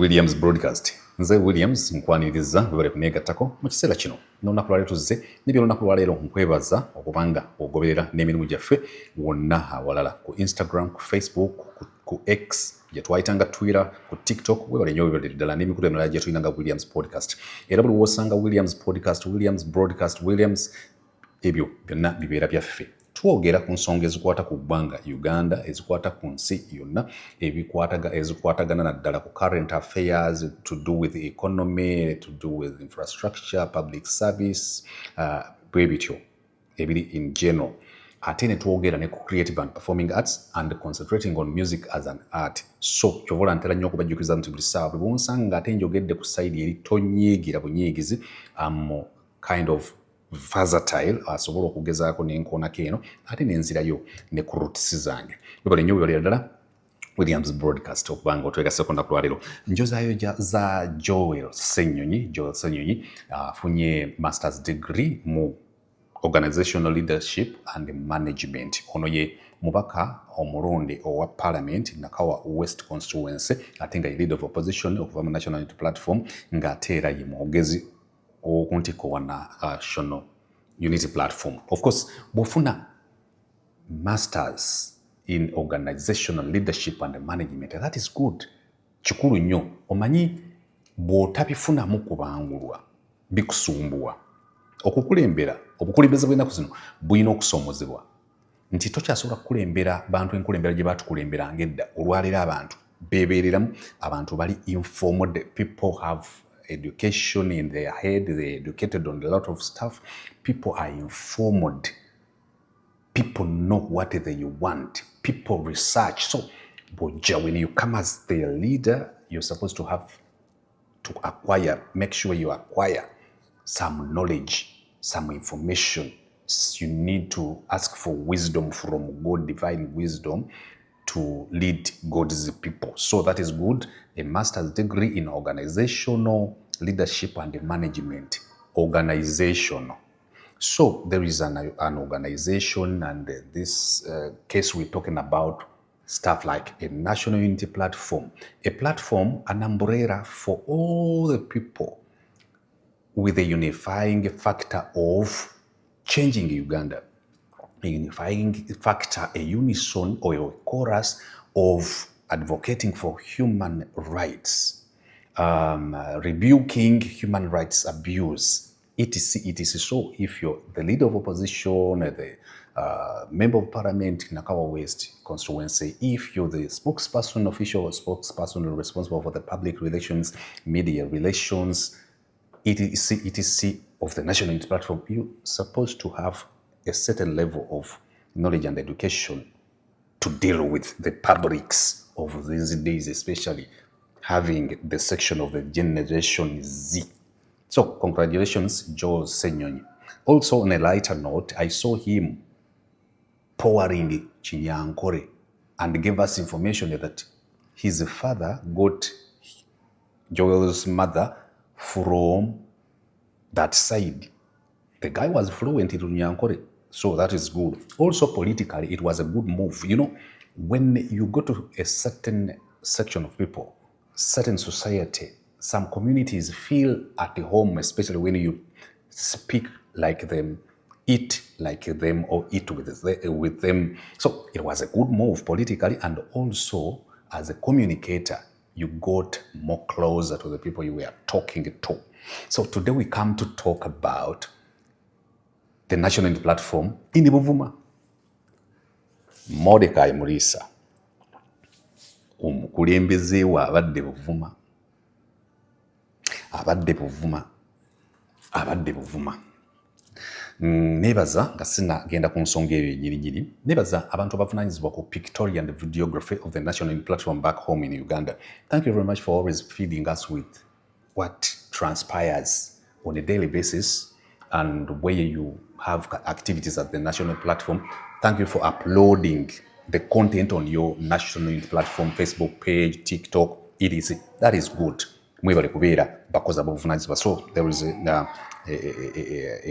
Williams broadcast. Nze Williams nkwaniriza bwe kuneegattako mu kiseera kino n'olunaku lwaleero tuzze n'ebyolunaku lwaleero nkwebaza okubanga ogoberera n'emirimu gyaffe wonna awalala ku Instagram, ku Facebook, ku X gye twayitanga Twitter, ku TikTok webale nnyo webale ddala n'emikutu emirala gye tuyinanga Williams podcast. Era buli wosanga Williams podcast, Williams broadcast, Williams ebyo byonna bibeera byaffe. Twogera ku nsonga ezikwata ku ggwanga Uganda, ezikwata ku nsi yonna, ezikwatagana naddala ku current affairs, to do with the economy, to do with infrastructure, public service, bwe bityo ebiri in general. Ate ne twogera ne ku creative and performing arts and concentrating on music as an art. So kyovola ntera nnyo okubajjukiza nti buli ssaawa bwe bonsanga ate njogedde ku side eri tonyiigira bunyiigizi, kind of versatile, asobola okugezaako n'enkoonako eno ate n'enzirayo ne ku roots zange. Webale nnyo webale ddala Williams broadcast okubanga otwegaseko nnaku lwaleero. Njozaayo za Joel Ssenyonyi afunye masters degree mu organizational leadership and management. Ono ye mubaka omulonde owa parliament Nakawa West constituency ate nga ye leader of opposition okuva mu National Unity Platform ng'ate era ye mwogezi okuntiko wa National Unity Platform. Of course, bw'ofuna masters in organizational leadership and management, that is good. Kikulu nnyo. Omanyi bw'otabifunamu kubangulwa bikusumbuwa. Okukulembera, obukulembeze bw'ennaku zino bulina okusomozebwa. Nti tokyasobola kukulembera bantu enkulembera gye baatukulemberanga edda. Olwaleero abantu beebeereramu, abantu bali informed, people have education in their head, they're educated on a lot of stuff. People are informed. People know what they want. People research. So, when you come as their leader, you're supposed to have to acquire, make sure you acquire some knowledge, some information. You need to ask for wisdom from God, divine wisdom, to lead God's people. So that is good. A master's degree in organizational leadership and management. Organizational. So there is an organization, and this case we're talking about stuff like a National Unity Platform. A platform, an umbrella for all the people with a unifying factor of changing Uganda. A unifying factor, a unison or a chorus of advocating for human rights, rebuking human rights abuse, etc. etc. So if you're the leader of opposition, the member of parliament in Nakawa West constituency, if you're the spokesperson, official spokesperson responsible for the public relations, media relations, etc. of the National Unity Platform, you're supposed to have a certain level of knowledge and education to deal with the publics of these days, especially having the section of the Generation Z. So congratulations, Joel Ssenyonyi. Also on a lighter note, I saw him pouring Chinyankore and gave us information that his father got Joel's mother from that side. The guy was fluent in Nyankore, so that is good. Also politically, it was a good move. You know, when you go to a certain section of people, certain society, some communities feel at home, especially when you speak like them, eat like them, or eat with them. So it was a good move politically, and also as a communicator, you got more closer to the people you were talking to. So today we come to talk about the National Unity Platform in Buvuma. Mordecai Mulisa, omukulembeze wa abadde Buvuma. Abadde Buvuma. Nebaza nga sinagenda ku nsonga eyo nyirinyiri. Nebaza abantu abavunaanyizibwa ku pictorial and videography of the National Unity Platform back home in Uganda. Thank you very much for always feeding us with what transpires on a daily basis and where you have activities at the National Platform. Thank you for uploading the content on your National Unity Platform Facebook page, TikTok, etc. That is good. Mwebale kubeera bakozi abavunaanyizibwa. So there is a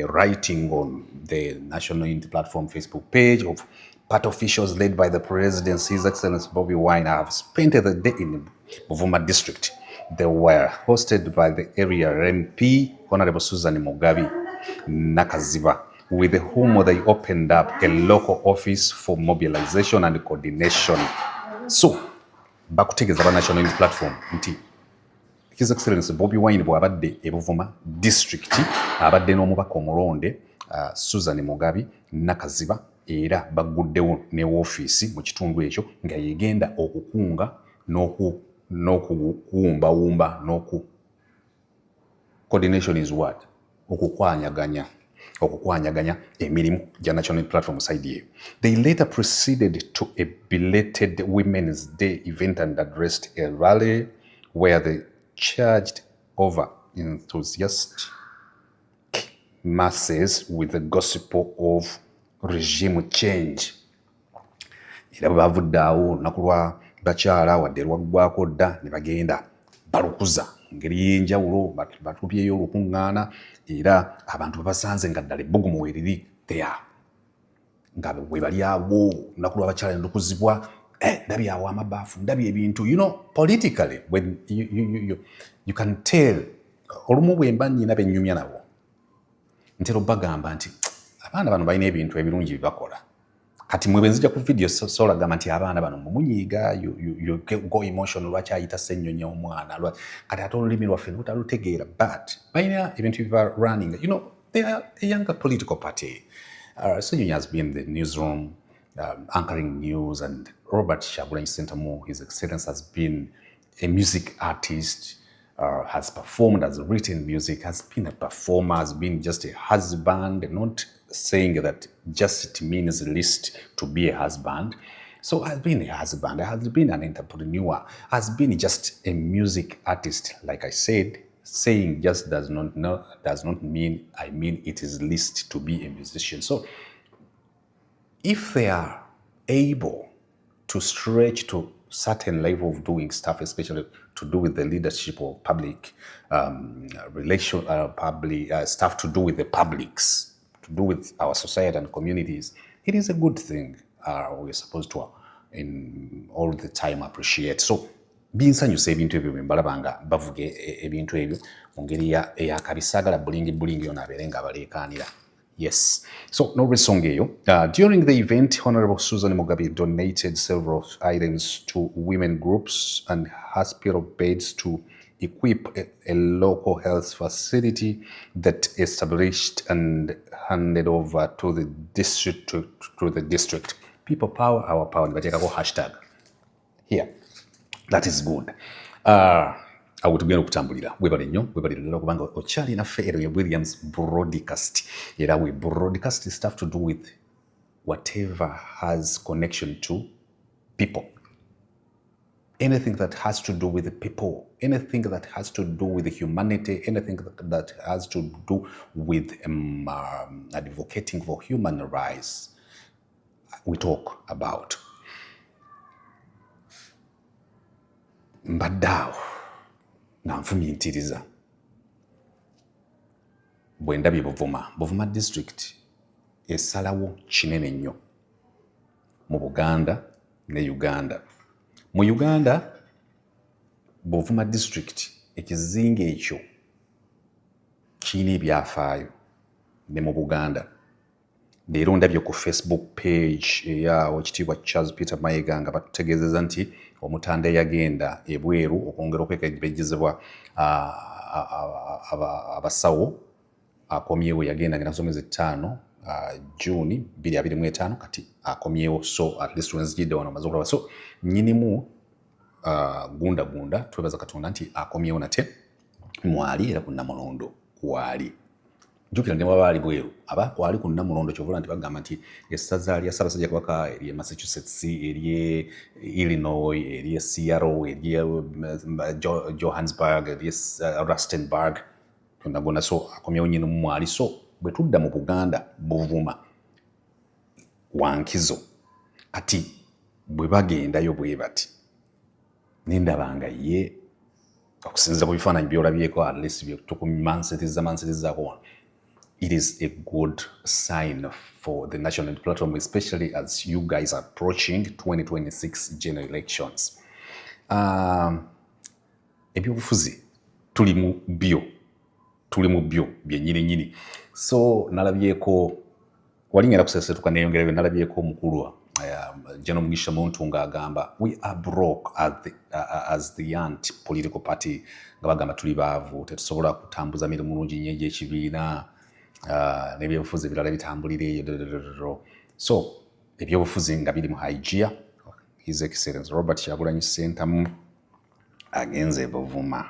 writing on the National Unity Platform Facebook page of part officials led by the President, His Excellency Bobi Wine. I have spent the day in Buvuma district. They were hosted by the area MP, Honorable Susan Mugabi Nakaziba, with whom they opened up a local office for mobilization and coordination. So, bakutegeeza ba National Unity Platform nti His Excellency Bobi Wine bw'abadde e Buvuma District abadde n'omubaka omulonde Susan Mugabi Nakaziba era baguddewo ne woofiisi mu kitundu ekyo nga yegenda okukunga n'okuwumbawumba coordination is what? Okukwanyaganya emirimu gya National Platform side yeyo. They later proceeded to a belated Women's Day event and addressed a rally where they charged over enthusiastic masses with the gospel of regime change. Era bavudde awo lunaku lwa bakyala wadde lwaggwako dda ne bagenda balukuza ngeri y'enjawulo batubyeyo olukuŋŋaana era abantu babasanze nga ddala ebbugumu weeriri there nga bwe bali awo lunaku lwa bakyala ndukuzibwa ndabye awo amabaafu ndabye ebintu politically when you can tell olumu bwe mba nnyina bennyumya nabo ntera obbagamba nti abaana bano balina ebintu ebirungi byebakola kati mwe bwenzija ku video solagamba nti abaana bano mumunyiiga you go emotional lwaki ayita ssennyonyi omwana kati ate olulimi lwaffe lutalutegeera but balina ebintu bye running they are a younger political party. Ssennyonyi has been in the newsroom anchoring news, and Robert Kyagulanyi Ssentamu, His Excellency, has been a music artist, has performed, has written music, has been a performer, has been just a husband, not saying that just it means least to be a husband. So has been a husband, has been an entrepreneur, has been just a music artist. Like I said, saying just does not mean it is least to be a musician. So if they are able to stretch to certain level of doing stuff, especially to do with the leadership or public stuff to do with the publics, to do with our society and communities, it is a good thing. We're supposed to in all the time appreciate. So binsanyusa ebintu ebyo bembalabanga bavuga ebintu ebyo mu ngeri eyakabisagala bulingi ono abeere nga baleekaanira. Yes. So, no resongeyo. During the event, Honorable Susan Mugabe donated several items to women groups and hospital beds to equip a local health facility that established and handed over to the district. People power, our power. Hashtag. Here. That is good. Awo tugenda okutambulira webale nnyo webalirira kubanga okyali naffe era Williams broadcast era we broadcast stuff to do with whatever has connection to people, anything that has to do with the people, anything that has to do with the humanity, anything that has to do with advocating for human rights, we talk about. Mbaddawo nga nfumiitiriza bwe ndabye Buvuma district esalawo kinene nnyo mu Buganda ne Uganda. Mu Uganda Buvuma district ekizinga ekyo kirina ebyafaayo, ne mu Buganda leero ndabye ku Facebook page eyawo ekitiibwa Charles Peter Mayiga nga batutegeezeza nti omutanda yagenda ebweru okwongera okwekebejjezebwa abasawo akomyewo yagenda ngena nsomezi 5 June 2025 kati akomyewo, so at least wenzijidde wano maze okulaba. So nyinimu gunda twebaza Katonda nti akomyewo nate mwali era ku Namulondo kwali jukira ne wabali bweru abakwali ku Namulondo kyovula nti bagamba nti essaza lya Ssaabasajja Kabaka eri Massachusetts, eri Illinois, eri Seattle, eri Johannesburg, eri Rustenburg tondagona. So akomyewo nyine mwali. So bwe tudda mu Buganda Buvuma wankizo ati bwe bagendayo bwe bati nindabanga ye okusinziza ku bifaananyi byolabyeko at least byetukumansirizaako. It is a good sign for the national platform, especially as you guys are approaching 2026 general elections. ebyobufuzi tuli mu byo byennyini. So nalabyeko walingera kusesetuka neyongereyo nalabyeko omukulu General Mugisha Muntu ng'agamba we are broke as the anti-political party nga bagamba tuli baavu tetusobola kutambuza mirimu mulungi nnyo egy'ekibiina n'ebyobufuzi ebirala bitambulira eyo. So ebyobufuzi nga biri mu high gear. His Excellency Robert Kyagulanyi Ssentamu agenze Buvuma.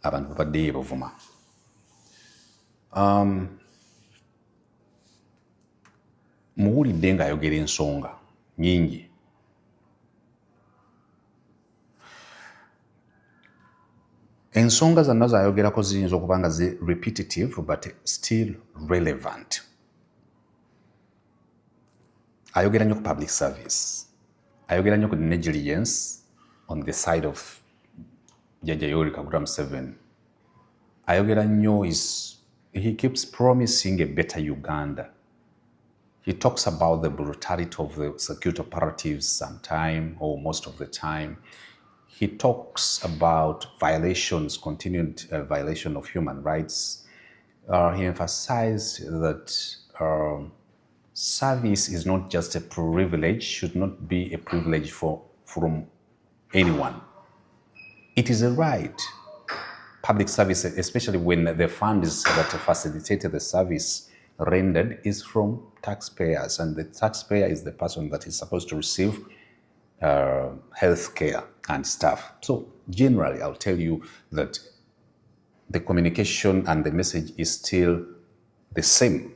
Abantu babadde Buvuma. Muwulidde ng'ayogera ensonga nnyingi. Ensonga zonna z'ayogerako ziyinza okuba nga zi repetitive but still relevant. Ayogera nnyo ku public service. Ayogera nnyo ku negligence on the side of Jjajja Yoweri Kaguta Museveni. Ayogera nnyo he keeps promising a better Uganda. He talks about the brutality of the security operatives sometime or most of the time. He talks about violations, continued violation of human rights. He emphasized that service is not just a privilege, should not be a privilege from anyone. It is a right. Public service, especially when the funds that facilitated the service rendered is from taxpayers, and the taxpayer is the person that is supposed to receive health care and stuff. So generally, I'll tell you that the communication and the message is still the same.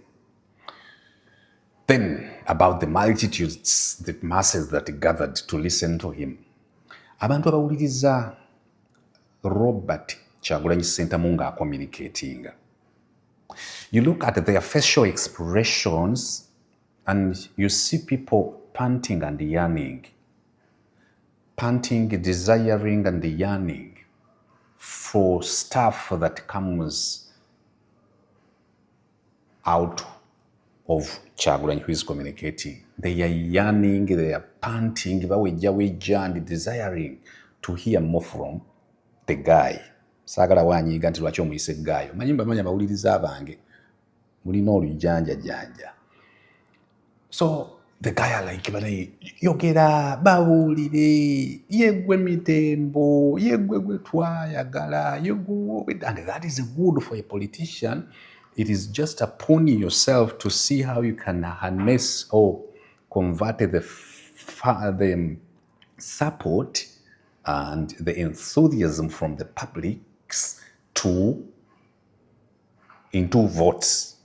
Then about the multitudes, the masses that gathered to listen to him. Abantu abawuliriza Robert Kyagulanyi Ssentamu nga communicating. You look at their facial expressions and you see people panting and yearning. Panting, desiring and yearning for stuff that comes out of Kyagulanyi who is communicating. They are yearning, they are panting, and desiring to hear more from the guy. Sagala wanyiga nti lwaki omuyise gaayo. Manya bawuliriza abange. Mulina olujanja. So the guy are like, yogera bawulire, yegwe mitembo, yegwe twayagala, and that is good for a politician. It is just upon yourself to see how you can harness or convert the support and the enthusiasm from the public into votes.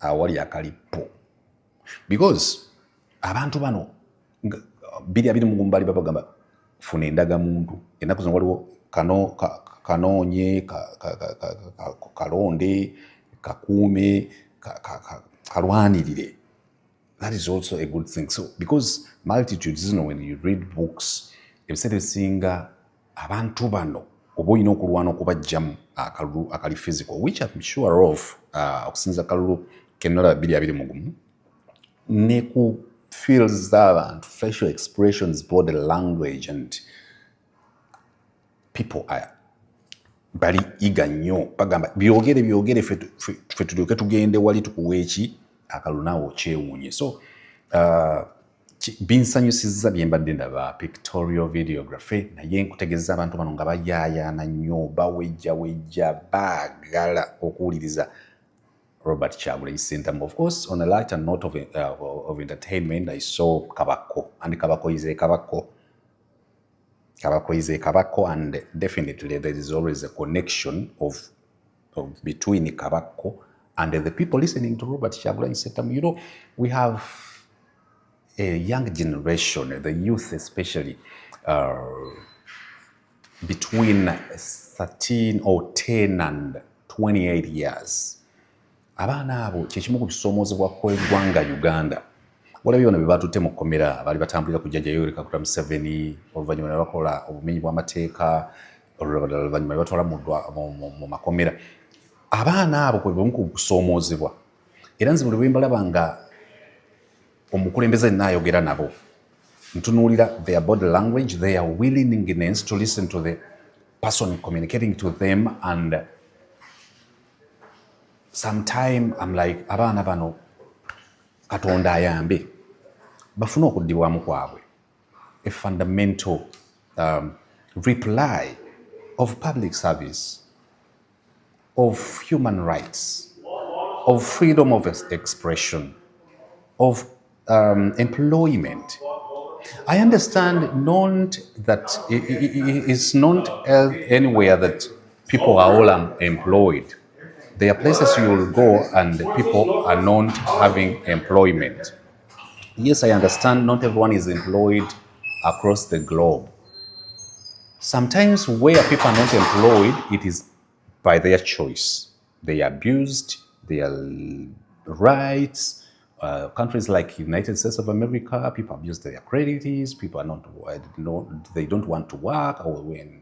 Awali akalipo. Because abantu bano biri mu gumbali babagamba funa endaga muntu ennaku zino waliwo kanoonye kalonde kakuume kalwanirire. That is also a good thing. So because multitudes, when you read books, ebiseera ebisinga abantu bano oba olina okulwana okubajjamu akalulu akali physical, which I'm sure of, okusinza kalulu kennolaba 2021 ne ku feels z'abantu, facial expressions, body language, and people are bali iga nnyo bagamba byogere ffe tulyoke tugende wali tukuwa eki akalulu naawe okyewuunye. So binsanyusizza bye mbadde ndaba pictorial videography, naye nkutegeeza abantu bano nga bayaayaana nnyo bawejjawejja baagala okuwuliriza Robert Kyagulanyi Ssentamu. Of course, on a lighter note of entertainment, I saw Kabako, and Kabako is a Kabako. Kabako is a Kabako, and definitely there is always a connection of between Kabako and the people listening to Robert Kyagulanyi Ssentamu. You know, we have a young generation, the youth especially, between 13 or 10 and 28 years. Abaana abo kyekimu ku bisoomozebwa kw'eggwanga Uganda. Walabye bano be batutte mu kkomera baali batambulira ku Jjajja Yoweri Kaguta Museveni, oluvannyuma ne bakola obumenyi bw'amateeka, oluvannyuma ne batwala mu makomera. Abaana abo kwe bumu ku kusoomozebwa. Era nze buli bwe mbalaba nga omukulembeze n'ayogera nabo, ntunuulira their body language, their willingness to listen to the person communicating to them, and sometime I'm like, abaana bano Katonda ayambe bafune okuddibwamu kwabwe, a fundamental reply of public service, of human rights, of freedom of expression, of employment. I understand not that it's not anywhere that people are all employed. There are places you will go and people are not having employment. Yes, I understand not everyone is employed across the globe. Sometimes where people are not employed, it is by their choice. They abused their rights. Countries like United States of America, people abuse their creditors. People are not, they don't want to work, or when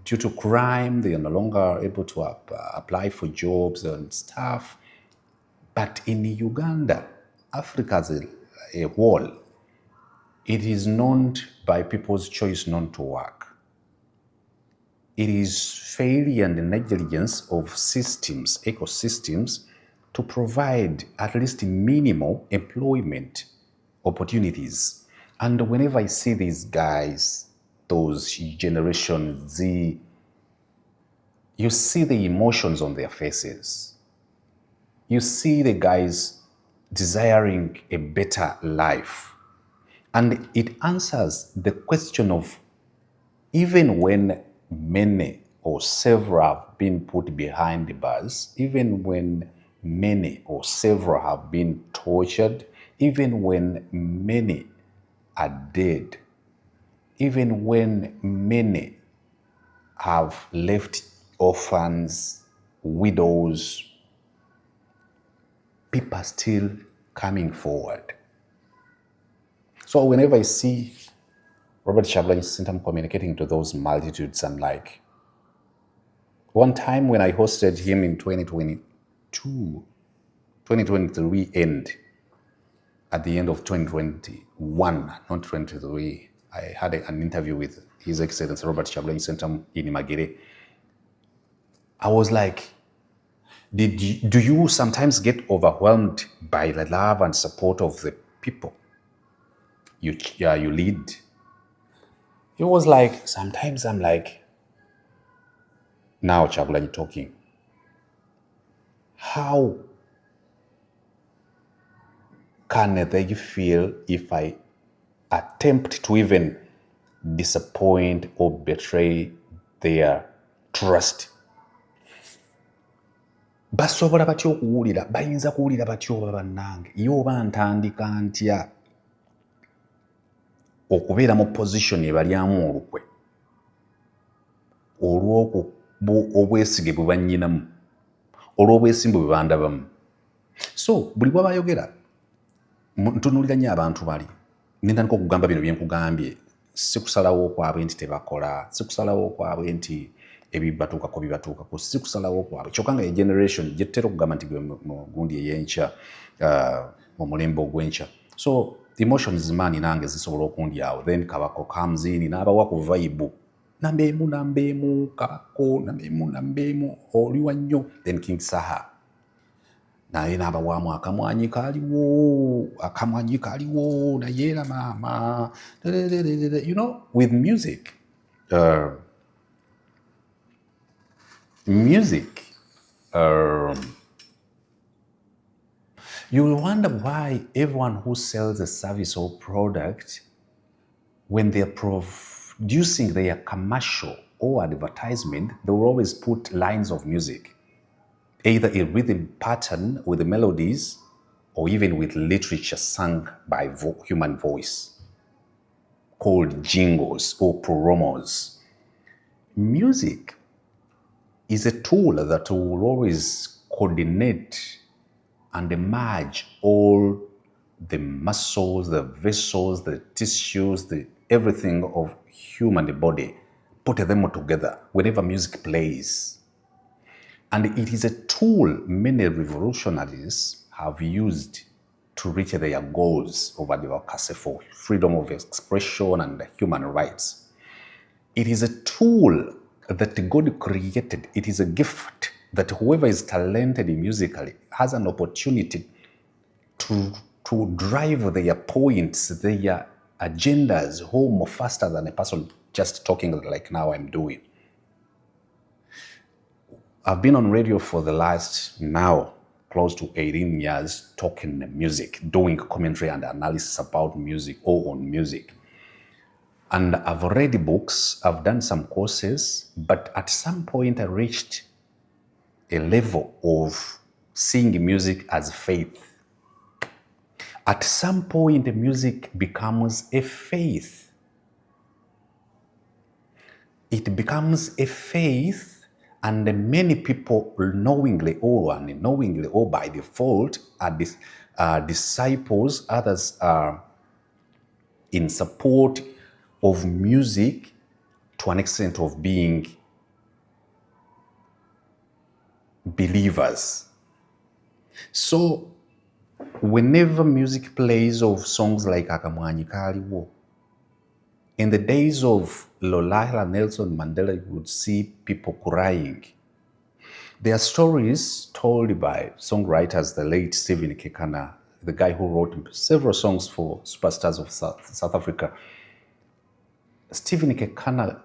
due to crime, they are no longer able to apply for jobs and stuff. But in Uganda, Africa as a whole, it is not by people's choice not to work. It is failure and negligence of systems, ecosystems, to provide at least minimal employment opportunities. And whenever I see these guys, those Generation Z, you see the emotions on their faces. You see the guys desiring a better life. And it answers the question of, even when many or several have been put behind the bars, even when many or several have been tortured, even when many are dead, even when many have left orphans, widows, people are still coming forward. So whenever I see Robert Kyagulanyi Ssentamu communicating to those multitudes, I'm like, one time when I hosted him in 2023 end, at the end of 2021, not 23, I had an interview with His Excellency Robert Kyagulanyi Ssentamu in Magere. I was like, do you sometimes get overwhelmed by the love and support of the people you lead? It was like, sometimes I'm like, now Kyagulanyi talking, how can they feel if I attempt to even disappoint or betray their trust? Basobola batyo okuwulira, bayinza kuwulira batyo oba bannange, ye oba ntandika ntya okubeera mu position ebalyamu olukwe olw'obwesige bwe bannyinamu, olw'obwesimbu bwe bandabamu. So buli bwe bayogera, ntunuulira nnyo abantu bali, nentandika okugamba bino bye nkugambye, si kusalawo kwabwe nti tebakola, si kusalawo kwabwe nti ebibatuukako bibatuukako, si kusalawo kwabwe, kyokka nga generation gye tutera okugamba nti gwe mu gundi ey'enkya, mu mulembe ogw'enkya. So emotions maani nange zisobola okundyawo, then Kabako comes in n'abawa ku vibe, nambeemu Kabako, nambeemu oliwa nnyo, then King Saha naye n'abawaamu akamwanyi kaaliwo naye era maama, you know, with music. You will wonder why everyone who sells a service or product, when they're producing their commercial or advertisement, they will always put lines of music, either a rhythm pattern with the melodies or even with literature sung by human voice, called jingles or promos. Music is a tool that will always coordinate and merge all the muscles, the vessels, the tissues, the everything of human body, put them all together whenever music plays. And it is a tool many revolutionaries have used to reach their goals of advocacy for freedom of expression and human rights. It is a tool that God created. It is a gift that whoever is talented musically has an opportunity to drive their points, their agendas home faster than a person just talking like now I'm doing. I've been on radio for the last now close to 18 years talking music, doing commentary and analysis about music or on music. And I've read books, I've done some courses, but at some point I reached a level of seeing music as faith. At some point, music becomes a faith. It becomes a faith, and many people knowingly or unknowingly or by default are disciples. Others are in support of music to an extent of being believers. So whenever music plays of songs like Akamwanyi Kaliwo, in the days of Lolahila Nelson Mandela, you would see people crying. There are stories told by songwriters, the late Stephen Kekana, the guy who wrote several songs for superstars of South Africa. Stephen Kekana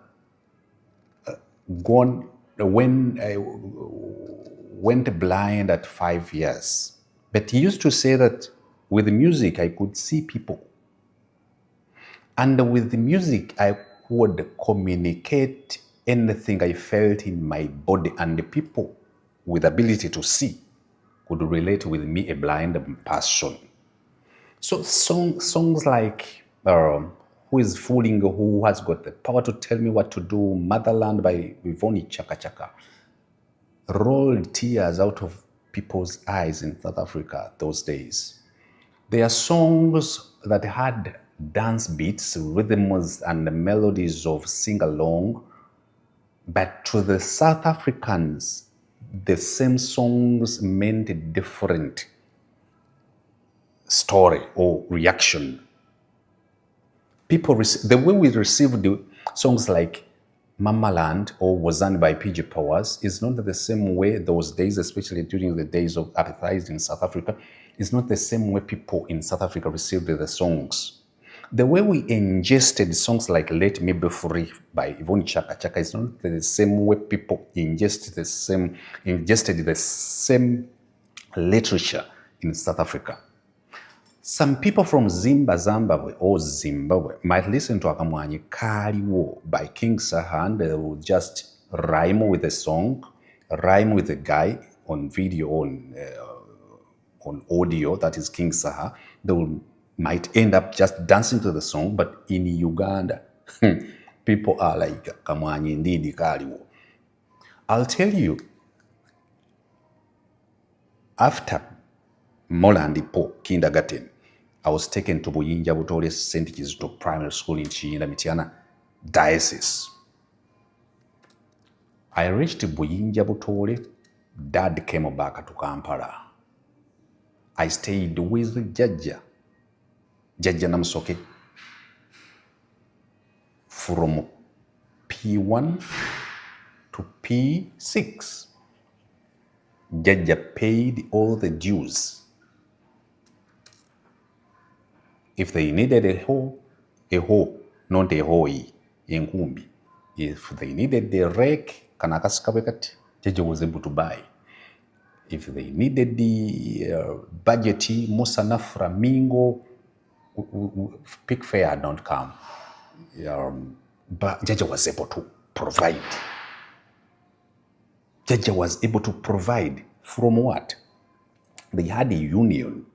went blind at 5 years. But he used to say that with music, I could see people. And with the music, I could communicate anything I felt in my body, and the people with ability to see could relate with me, a blind person. So songs like Who is Fooling, Who Has Got the Power to Tell Me What to Do, Motherland by Ivoni Chaka Chaka, rolled tears out of people's eyes in South Africa those days. There are songs that had dance beats, rhythms, and melodies of sing-along, but to the South Africans, the same songs meant a different story or reaction. People, the way we received the songs like Mama Land or Wazan by PG Powers is not the same way those days, especially during the days of apartheid in South Africa, is not the same way people in South Africa received the songs. The way we ingested songs like Let Me Be Free by Ivoni Chaka Chaka is not the same way people ingested the same literature in South Africa. Some people from Zimbabwe might listen to Akamwanyi Kaliwo by King Saha, and they will just rhyme with the song, rhyme with the guy on video, on audio, that is King Saha. They might end up just dancing to the song, but in Uganda, people are like Akamwanyi Ndidi Kaliwo. I'll tell you, after Molandipo kindergarten, I was taken to Buyinja Butole St. Kizito Primary School in Chiyinda Mityana Diocese. I reached Buyinja Butole. Dad came back to Kampala. I stayed with Jajja Namsoke from P1 to P6. Jajja paid all the dues. If they needed a hoe, not a hoey, yenkumbi. If they needed the rake, kanakaskabekati, Jajja was able to buy. If they needed the budget, Musana Flamingo, Pick Fair don't come. But Jajja was able to provide. Jajja was able to provide from what? They had a union,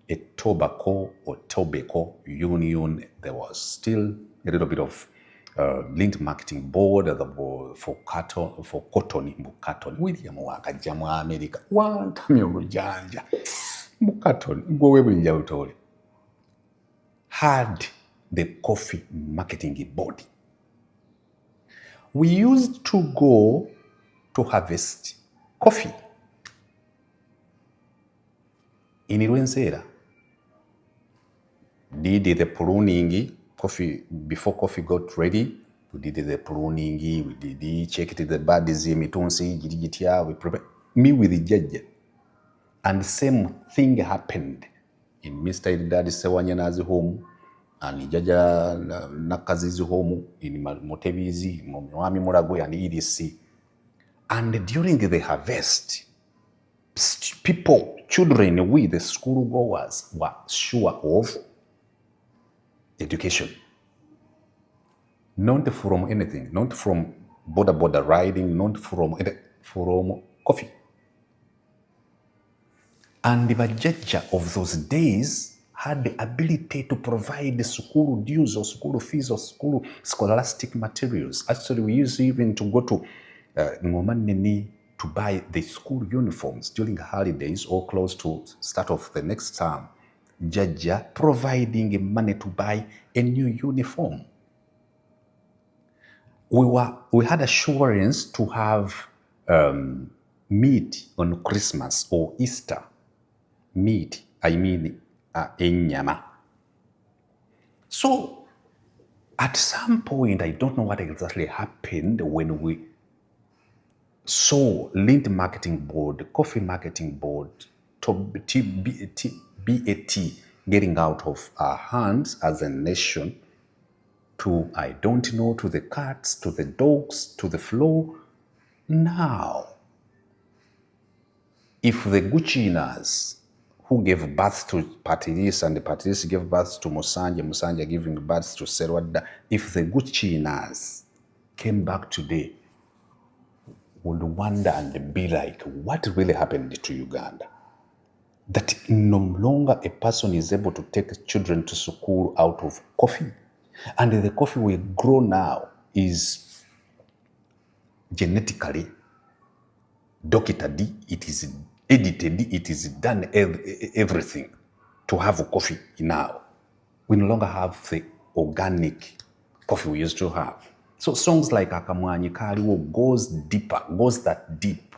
a tobacco or tobacco union. There was still a little bit of lint marketing board for cotton. William wakajja mu America. Wantamya olujanja. Mu cotton. Gwe bulinja butole. Had the coffee marketing body. We used to go to harvest coffee in Rwenzera. did the pruning, coffee, before coffee got ready, we did the pruning, we did check the birds, we prepare me with the judge. And the same thing happened in Mr. Eridadi Sewanyana's home, and Jaja Nakazi's home, in Motebizi, Mwami Muragwe, and EDC. And during the harvest, people, children, we, the school goers, were sure of education. Not from anything, not from border riding, not from coffee. And the judge of those days had the ability to provide the school dues or school fees or school scholastic materials. Actually, we used even to go to Ngomanini to buy the school uniforms during holidays or close to start of the next term. Jaja providing money to buy a new uniform. We had assurance to have meat on Christmas or Easter. Meat, enyama. So, at some point, I don't know what exactly happened when we saw Lint Marketing Board, Coffee Marketing Board, BAT getting out of our hands as a nation to, I don't know, to the cats, to the dogs, to the floor. Now, if the Guchinas who gave birth to Patiris and the Patiris gave birth to Musanja giving birth to Serwada, if the Guchinas came back today, would wonder and be like, what really happened to Uganda? That no longer a person is able to take children to school out of coffee. And the coffee we grow now is genetically doctored, it is edited, it is done everything to have a coffee now. We no longer have the organic coffee we used to have. So songs like Akamwanyi Kaliwo goes deeper, goes that deep,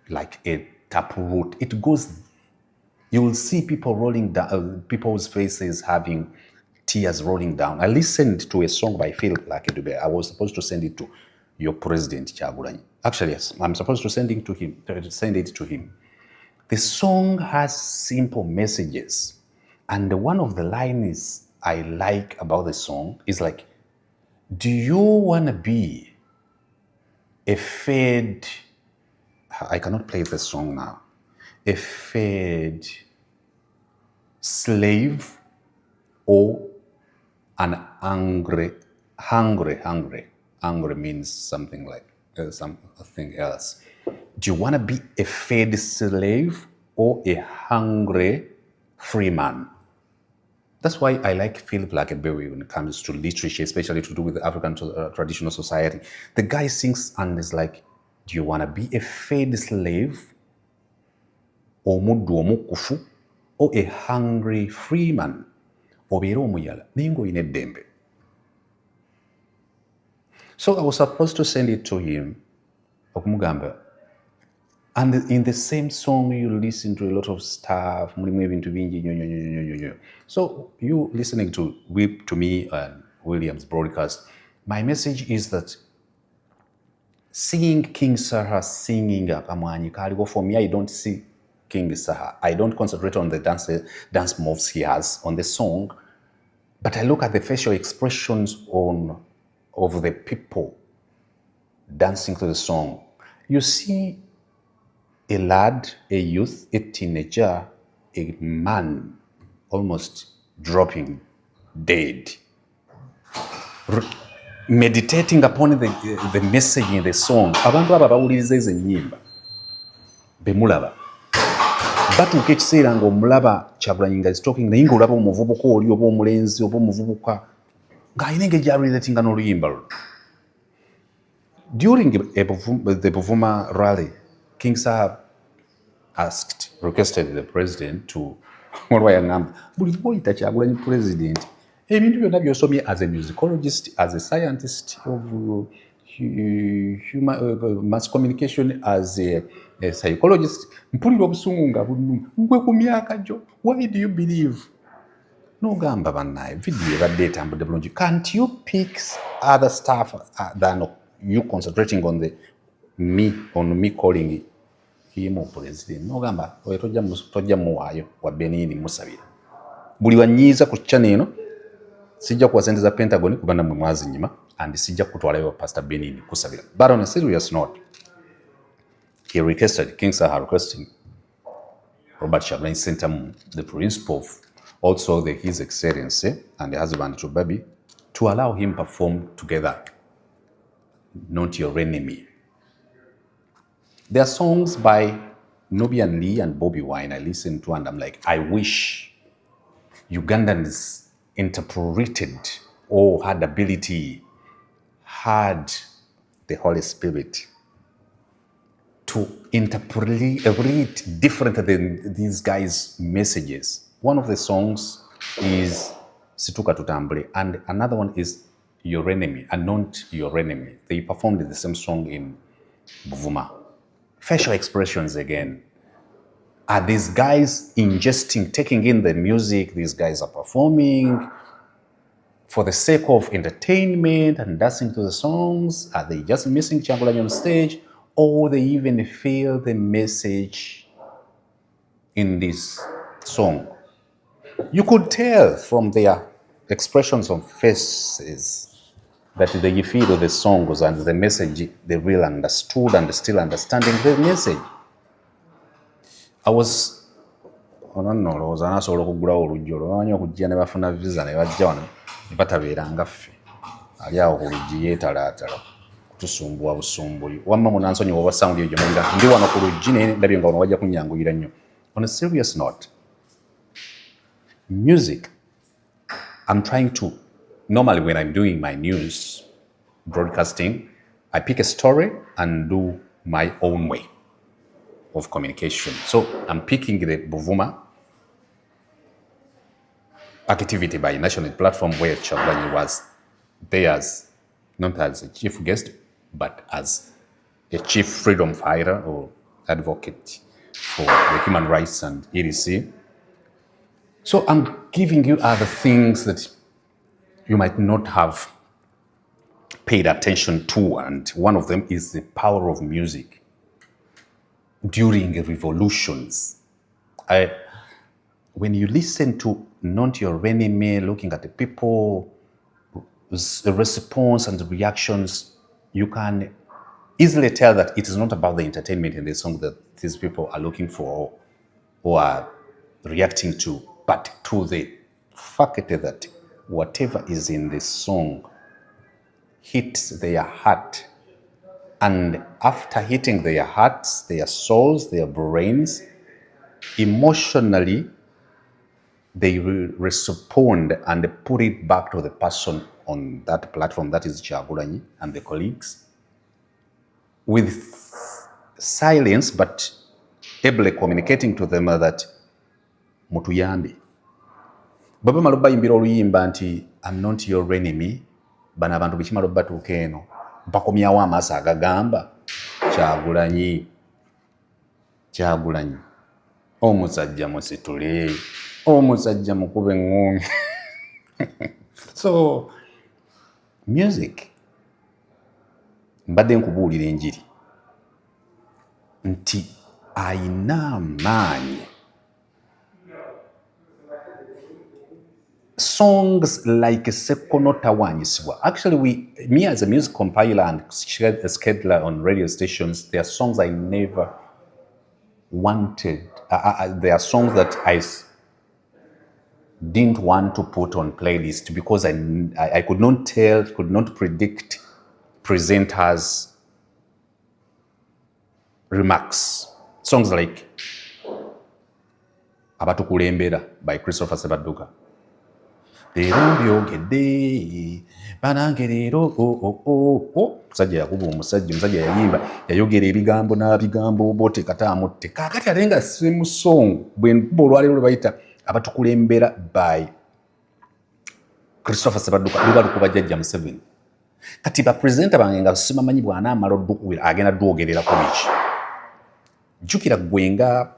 like a taproot. It goes, you will see people rolling down, people's faces having tears rolling down. I listened to a song by Phil Lakedube. I was supposed to send it to your president, Kyagulanyi. Actually, yes, I'm supposed to send it to him. The song has simple messages. And one of the lines I like about the song is like, do you want to be a fed, I cannot play the song now, a fed slave or an hungry means something like something else. Do you want to be a fed slave or a hungry free man? That's why I like Philip Lakedube when it comes to literature, especially to do with the African traditional society. The guy sings and is like, do you want to be a fed slave or muddu omukufu or a hungry free man? Obeera omuyala ningo ine dembe. So I was supposed to send it to him, okumugamba. And in the same song, you listen to a lot of stuff. So you listening to Whip to me and William's broadcast, my message is that seeing King Saha singing Akamwanyi Kaliwo, for me, I don't see King Saha. I don't concentrate on the dance moves he has on the song, but I look at the facial expressions of the people dancing to the song. You see a lad, a youth, a teenager, a man almost dropping dead, meditating upon the message in the song. Abantu aba bawuliriza ezo ennyimba bemulaba batuuka ekiseera ng'omulaba Kyagulanyi nga is talking naye ng'olaba omuvubuka oli oba omulenzi oba omuvubuka ng'alina engeri gy'arelatinga n'oluyimba luno. During the Buvuma rally, King Saha requested the president to buli bwoyita Kyagulanyi president, ebintu byonna by'osomye as a musicologist, as a scientist of mass communication, as a psychologist, mpulira obusungu nga bunnu. Ngwe ku myaka gyo, why do you believe n'ogamba bannaye video ebadde etambudde bulungi. Can't you pick other stuff than you concentrating on me calling him president? N'ogamba oyo tojja muwaayo wa Benini musabira. Buli wanyiiza ku channel eno sijja kuwa sente za Pentagon kuba nammwe mwazinyima and sijja kutwalayo Pastor Benini kusabira. But on a serious note, he requested, King Saha requesting Robert Chagulanyi Sentamu, the principal of also His Excellency and the husband to Bobi, to allow him perform together, Not Your Enemy. There are songs by Nubian Lee and Bobi Wine I listen to and I'm like, I wish Ugandans interpreted or had ability, had the Holy Spirit to interpret different than these guys' messages. One of the songs is Situka Tutambule, and another one is Your Enemy, and Not Your Enemy. They performed the same song in Buvuma. Facial expressions again. Are these guys ingesting, taking in the music these guys are performing for the sake of entertainment and dancing to the songs? Are they just missing Chagulanyi on stage? Or they even feel the message in this song? You could tell from their expressions on faces that they feel the songs and the message they really understood and still understanding the message. I was olowooza nasobola okugulawo oluggi olwo bamanyi okujja ne bafuna visa ne bajja wano ne batabeera nga ffe ali awo ku luggi yeetalaatala kutusumbuwa busumbuyi wamma munansonyi oba sawundi egyo munga ndi wano ku luggi naye ndabye nga wano wajja kunyanguyira nnyo. On a serious note, music, I'm trying to, normally when I'm doing my news broadcasting, I pick a story and do my own way of communication. So I'm picking the Buvuma activity by national platform where Chagulanyi was there as, not as a chief guest, but as a chief freedom fighter or advocate for the human rights and EDC. So I'm giving you other things that you might not have paid attention to, and one of them is the power of music during revolutions. When you listen to Not Your Enemy, looking at the people's response and the reactions, you can easily tell that it is not about the entertainment in the song that these people are looking for or are reacting to, but to the fact that whatever is in the song hits their heart. And after hitting their hearts, their souls, their brains, emotionally, they respond and put it back to the person on that platform, that is Chagulanyi and the colleagues, with silence, but ably communicating to them that mutuyambe. Baba maloba yimbira oluyimba nti I'm not your enemy, bana abantu bikimalo batuuka eno bakomyawo amaaso agagamba Chagulanyi omusajja musitule, omusajja mukube ngumi. So music, mbadde nkubuulira enjiri nti ayina amaanyi. Songs like Sekono Tawanyiswa. Actually, me as a music compiler and scheduler on radio stations, there are songs I never wanted. There are songs that I didn't want to put on playlist because I could not tell, could not predict presenters' remarks. Songs like Abatukulembera by Christopher Sebaduka. Leero byogedde banange leero musajja yakuba omusajja yayimba yayogera ebigambo n'abigambo bote kata amutte kaakati ate nga si mu song bwe nkuba olwaleero lwe bayita Abatukulembera by Christopher Sebaduka luba lukuba jjajja Museveni. Kati bapresenta bange nga sibamanyi bw'anaamala oddukubira agenda dwogererako biki. Jjukira gwe nga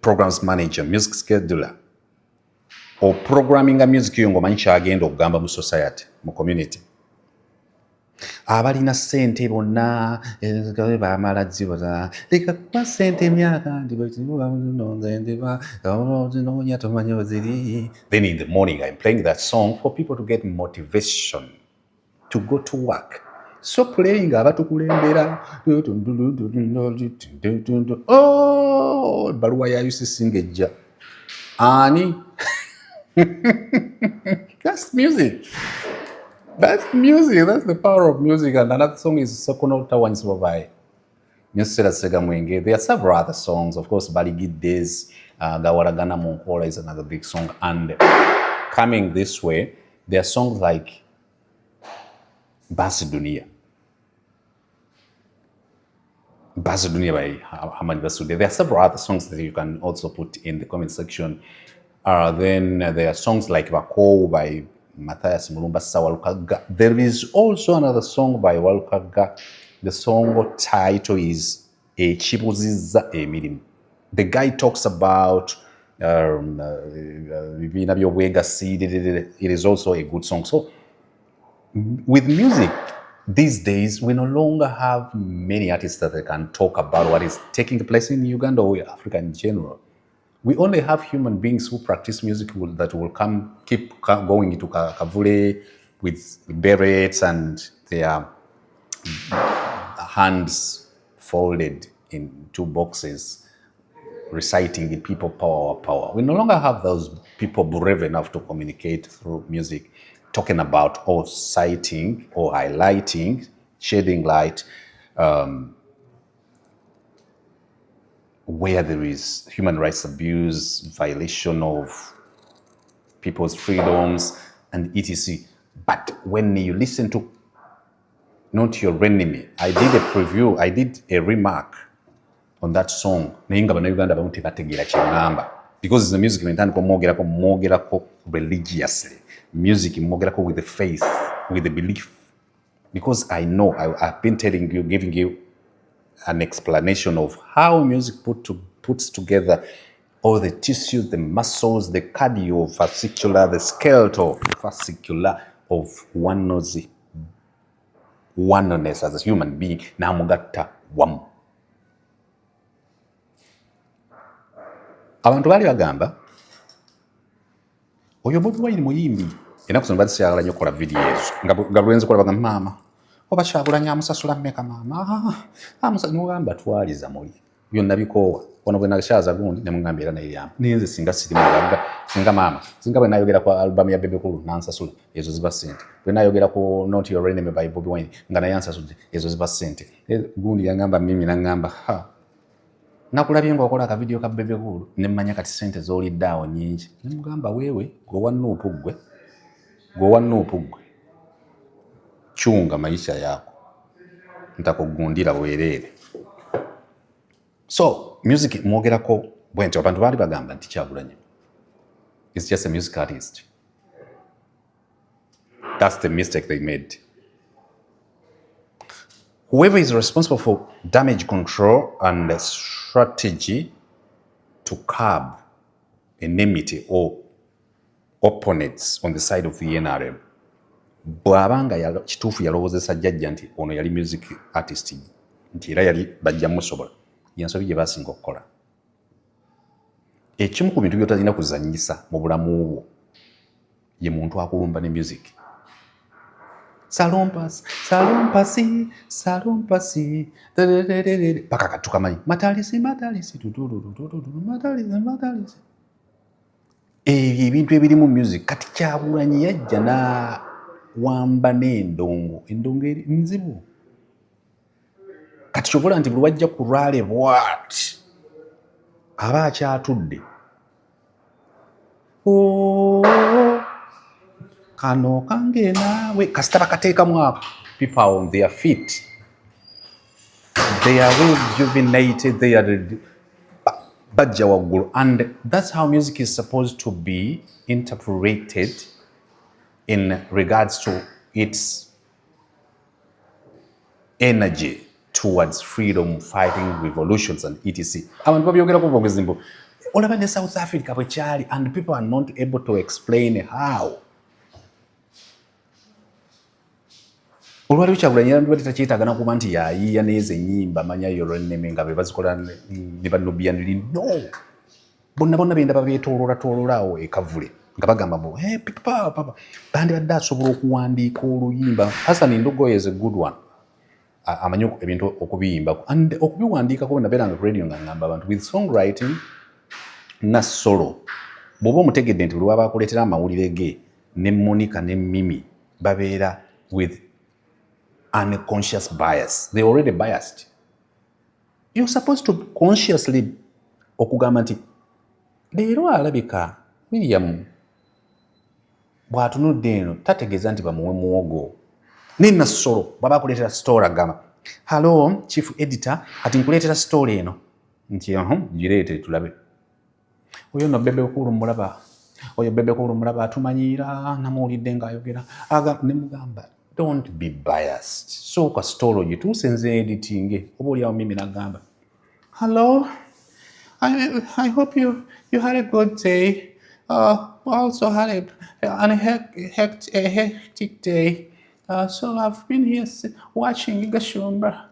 programs manager, music scheduler, programming music yo ng'omanyi kyagenda okugamba mu society mu community. Abalina ssente bonna bamala ziboza leka kuba ssente emyaka then in the morning I'm playing that song for people to get motivation to go to work. So playing abatukulembera baluwa yayusisi ejja ani that's music. That's music. That's the power of music. And another song is Sokono Tawansiba by Nyosera Segamwenge. There are several other songs. Of course, Baligid Days, Gawaragana Monkola is another big song. And coming this way, there are songs like Basi Dunia. Basi Dunia by Hamad Basude. There are several other songs that you can also put in the comment section. Then there are songs like Bako by Matthias Mulumba Sawalukaga. There is also another song by Walukaga. The song title is Echibuziza Emirim. The guy talks about it is also a good song. So with music these days, we no longer have many artists that can talk about what is taking place in Uganda or Africa in general. We only have human beings who practice music that will keep going into Kavule with berets and their hands folded in two boxes, reciting the people power. We no longer have those people brave enough to communicate through music, talking about or citing or highlighting, shedding light, where there is human rights abuse, violation of people's freedoms, and etc. But when you listen to Not Your Enemy, I did a preview, I did a remark on that song. Because the music mwogerako religiously. Music mwogerako with the faith, with the belief. Because I know, I've been telling you, giving you an explanation of how music puts together all the tissues, the muscles, the cardiovascular, the skeletal fascicular of oneness as a human being. Namugatta wamu. Abantu bali bagamba oyo Bobi Wine muyimbi enaku zino bazisyagala nnyo okukola videos nga lwenzi kola bagamba maama oba Kyagulanyi amusasula mmeka maama mugamba twaliza muli byonna bikoowa wano bwe nakyaza gundi ne mugamba era naye yamba nenze singa siri mugagga singa maama singa bwe nayogera ku album ya Bebe Cool nansasula ezo ziba ssente bwe nayogera ku Not Your Enemy by Bobi Wine nga naye ansasudde ezo ziba ssente gundi yangamba mimi nangamba nakulabye ng'okola akavidiyo ka Bebe Cool ne mmanya kati ssente z'olidde awo nnyingi ne mugamba weewe gwe wannuupu ggwe chunga maisha yako ntakugundira bwerere. So music mwogerako bwenti abantu bali bagamba nti Kyagulanyi is just a music artist. That's the mistake they made. Whoever is responsible for damage control and strategy to curb enmity or opponents on the side of the NRM, bwabanga kituufu yalowoozesa jjajja nti ono yali music artist nti era yali bajja musobola, yensobi gye basinga okukola. Ekimu ku bintu by'otalina kuzannyisa mu bulamu bwo ye muntu akulumba ne music. Salompasi paka katukamanyi matalisi ebintu ebirimu music. Kati Kyagulanyi yajja na wamba n'endongo eri nzibu. Kati kyobola nti buli wajja ku lwale bwati aba akyatudde kano kange naawe kasita bakateekamu ako. People are on their feet, they are rejuvenated, they are bajja waggulu. And that's how music is supposed to be interpreted in regards to its energy towards freedom, fighting revolutions and etc. Abantu babyogerako bwogezi mbu olaba ne South Africa bwe kyali and people are not able to explain how. Olwaliwo Kyagulanyi era ndibadde takyetaaga nakuba nti yayiiya n'ezo ennyimba amanyayo olw'enneme nga be bazikola ne Nubian Li. No, bonna benda babeetoolola awo ekavule nga bagamba papa bandibadde asobola okuwandiika oluyimba. Hassan Ndogoye is a good one. Amanyi ebintu okubiyimba and okubiwandiikako bwe nabeeranga ku radio nga ngamba abantu with songwriting na solo. Bw'oba omutegedde nti buli waba akuleetera amawulire ge ne Monica ne Mimi babeera with unconscious bias. They're already biased. You're supposed to consciously okugamba nti leero alabika Miriam bw'atunudde eno tategeeza nti bamuwe muwogo. Nina solo baba akuleetera story agamba hello chief editor ati nkuleetera story eno nti gireete tulabe. Oyo no bebe okulu mulaba. Oyo bebe okulu mulaba atumanyiira namuwulidde ng'ayogera ne mugamba don't be biased. So kwa story gituuse nze editing oba oli awo Mimi nagamba hello I hope you had a good day. Also had a hectic day. So I've been here watching Gashumba.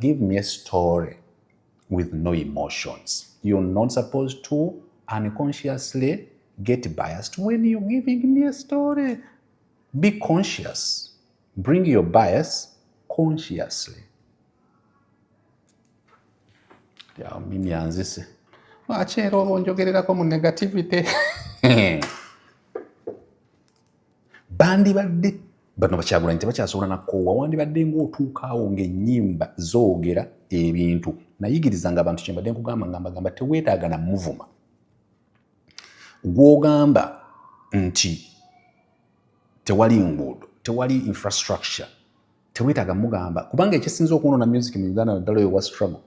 Give me a story with no emotions. You're not supposed to unconsciously get biased when you're giving me a story. Be conscious. Bring your bias consciously. Yeah, Mimi anzise. Achero bonjogererako mu negativity. Bandibadde bano Bakyagulanyi tebakyasobola nakoowa wandibadde ng'otuukaawo ng'ennyimba zoogera ebintu. Nayigirizanga abantu kye mbadde nkugamba teweetaaga na muvuma gw'ogamba nti tewali nguudo, tewali infrastructure, teweetaaga mugamba kubanga ekisinza okuwonoona music mu Uganda naddala oyo wa struggle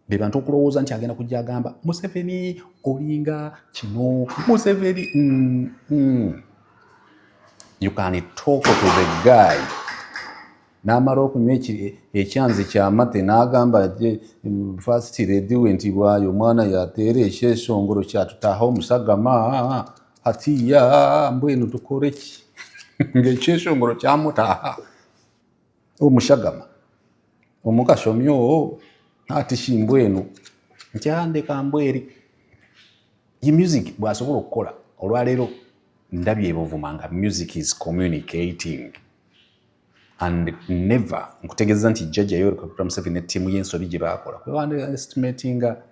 be bantu okulowooza nti agenda kujja agamba Museveni olinga kino Museveni. You can talk to the guy n'amala okunywa ekyanzi ky'amate n'agamba first lady nti bwayo omwana yateera ekyesongolo kyatutaha omusagama hatiya mbwenu tukore ki ng'ekyesongolo kyamutaha omushagama omukashomyo ati shimbwenu nkyandeka mbweri ye music bw'asobola okukola olwaleero ndabye Buvuma nga music is communicating and never nkutegeeza nti Jjajja Yoweri Kaguta Museveni ne ttiimu y'ensobi gye baakola kwe underestimatinga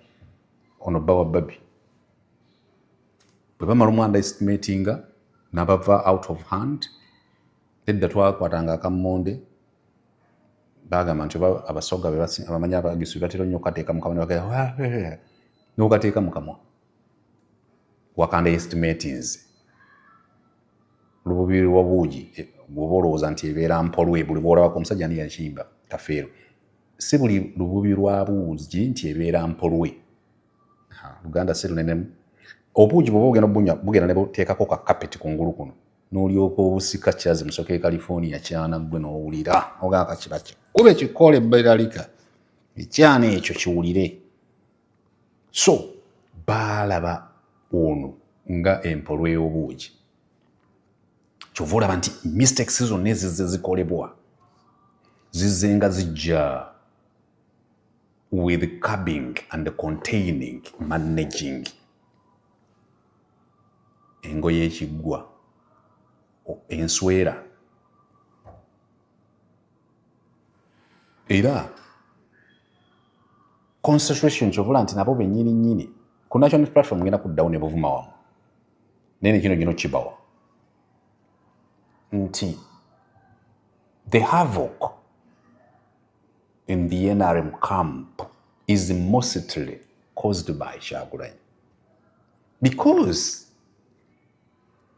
ono Bawa Babi bwe bamala underestimatinga n'abava out of hand. Edda twakwatanga akammonde bagamba nti abasoga abamanyi abagisu batera nnyo okateeka mu kamwa n'okateeka mu kamwa wakanda estimatings Lububiri wa buugi bw'oba olowooza nti ebeera mpolwe buli bw'olabako omusajja ani yakiyimba Kafeero si buli lububi lwa buugi nti ebeera mpolwe. Luganda si lunenemu. Obuugi bw'oba ogenda bugenda ne buteekako ka kapeti kungulu kuno n'olyoka obusika kyazi musoke California kyana gwe n'owulira ogamba kibaki kube kikole beralika ekyana ekyo kiwulire. So baalaba ono nga empolwe y'obuugi. Kyova olaba nti mistakes zonna ezize zikolebwa zizenga zijja with curbing and containing managing engoye ekiggwa enswera era concentration kyovula nti nabo bennyini ku national platform ngenda kuddawo ne Buvuma wamu nene kino gino kibawa nti the havoc in the NRM camp is mostly caused by Kyagulanyi because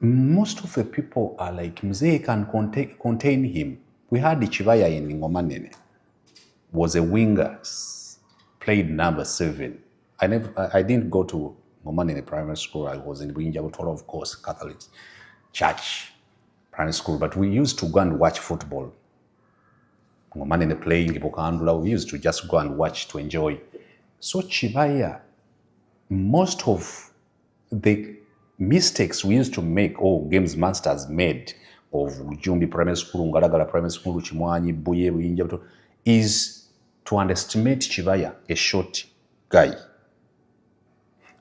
most of the people are like Mzee can contain him. We had Chibaya in Ngomanene was a winger, played number 7. I didn't go to Ngomanene primary school. I was in Winjabutoro, of course, Catholic church primary school, but we used to go and watch football. Ngomanene playing Bokandula, we used to just go and watch to enjoy So Chibaya, most of the mistakes we used to make, or games masters made, of Jumbi Primary School, Ngalagala Primary School, Chimwanyi, Buye, Buyinja, is to underestimate Chibaya, a short guy.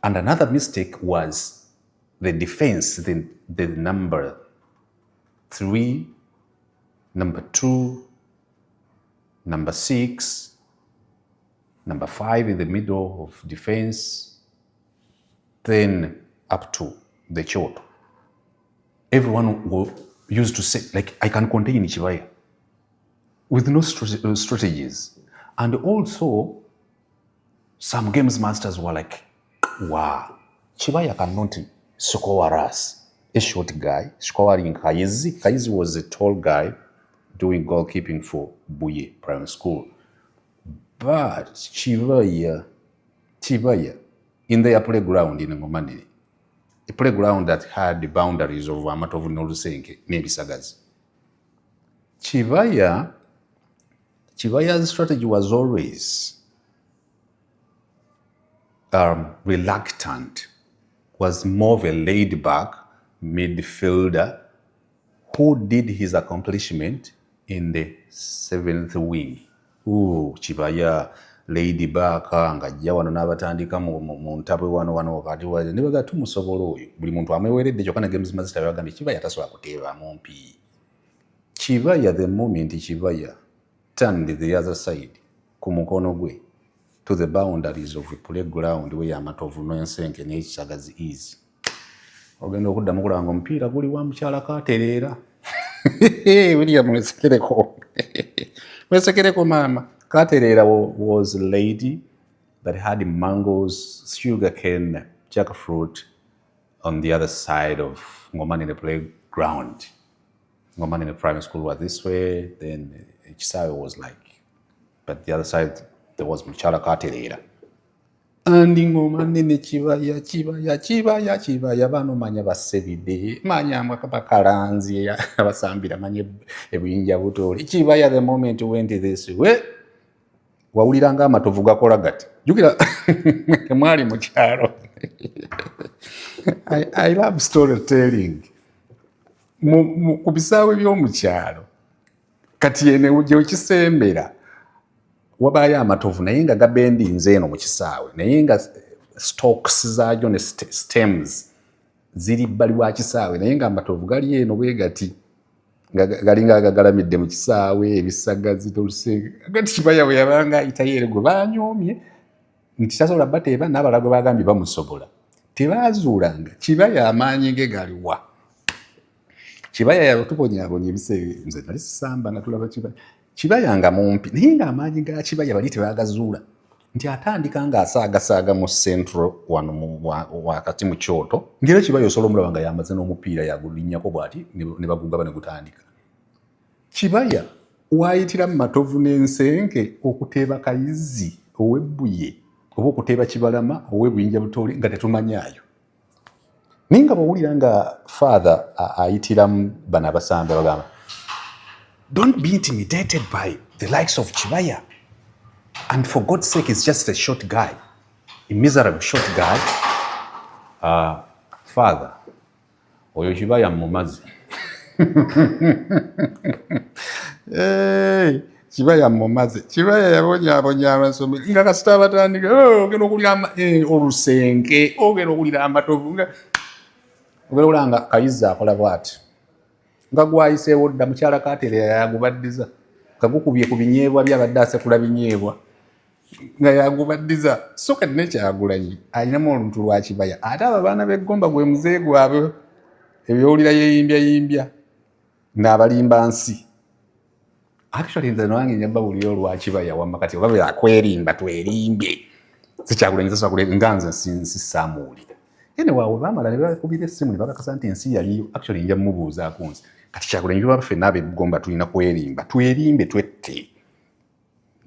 And another mistake was the defense, the number 3, number 2, number 6, number 5 in the middle of defense, then up to the short. Everyone used to say, like, I can contain Chibaya with no strategies. And also, some games masters were like, wow, Chibaya cannot score us. A short guy scoring Kaizi. Kaizi was a tall guy doing goalkeeping for Buye Primary School. But Chibaya, in their playground in Ngomani, a playground that had the boundaries of Amatovu Norusenke, maybe Sagas. Chibaya's strategy was always reluctant, was more of a laid-back midfielder who did his accomplishment in the 7th wing. Chibaya laid-back ng'ajja wano n'abatandika mu ntabwe wano wakati wa ne baga tumusobola oyo buli muntu amweweredde kyokka na games master bagambye Chibaya tasobola kuteeba mumpi. Chibaya, the moment Chibaya turned the other side ku mukono gwe to the boundaries of the playground where Amatovu n'ensenke n'ekisagazi is, ogenda okuddamu kulaba omupiira guli wa mukyala Katereera. William wesekereko mama. Katereera was a lady that had mangoes, sugarcane, jackfruit on the other side of Ngomani in the playground. Ngomani in the primary school was this way, then Chisawe was like, but the other side there was Mchala Katereera. And Ngomani ne Chibaya bano manya basebide manya bakalanzi abasambira manya ebuyinja butoli. Chibaya the moment went this way, wawuliranga Amatovu gakola gati jukira mwali mu kyalo. I love storytelling. Ku bisaawe by'omu kyalo kati ene ujja okisembera wabayo Amatovu naye nga gabendinze eno mu kisaawe naye nga stalks zaajo ne stems ziri bbali wa kisaawe naye nga Amatovu gali eno bwe gati galinga gagalamidde mu kisaawe ebisagazi tolusenga gati Chibaya bwe yabanga ayitayo gwe banyoomye nti tasobola bateeba n'abalago bagambye bamusobola tebaazuulanga Chibaya amaanyi ge galiwa. Chibaya yatuponyabonya ebiseera nze nali sisamba natulaba Chibaya nga mumpi naye nga amaanyi ga Chibaya bali tebaagazuula nti atandika nga asaagasaaga mu central wano wakati mu kyoto ngera Chibaya osobola omulaba nga yamaze n'omupiira yagulinnyako bw'ati ne bagugaba ne gutandika. Chibaya waayitira mu Matovu n'ensenke okuteeba Kayizi ow'Ebbuye oba okuteeba Kibalama ow'Ebuyinja Butoli nga tetumanyaayo. Naye nga bw'owulira nga father ayitiramu bano abasamba bagamba, don't be intimidated by the likes of Chibaya. And for God's sake, he's just a short guy, a miserable short guy. Father, oyo Chibaya mumazi. Hey, Chibaya mumazi. Chibaya yabonyabonya amasomo. Nga kasita batandika, ogenda okulira olusenke, ogenda okulira Amatovu. Ogenda okulanga Kayizi akola bw'ati. Nga gwayiseewo dda mukyala Katereera yagubaddiza. Kagukubye ku binyeebwa byabadde asekula binyeebwa. Nga yagubaddiza. So kati ne Kyagulanyi alinamu oluntu lwa Chibaya. Ate abo abaana b'eggomba gwe muzeey gwabwe. Ebyowulira yeeyimbya n'abalimba nsi. Actually nze nange njaba buli olwa Chibaya wamma kati oba yakwerimba twerimbe. Si Kyagulanyi tasobola kuleeta nga nze nsisaamuwulira. Waawe baamala ne bakubira essimu ne bakakasa nti ensi yaliyo. Actually nja mmubuuzaako nsi. Kati Kyagulanyi bye baffe n'ab'eggomba tulina kwerimba. Twerimbe twette.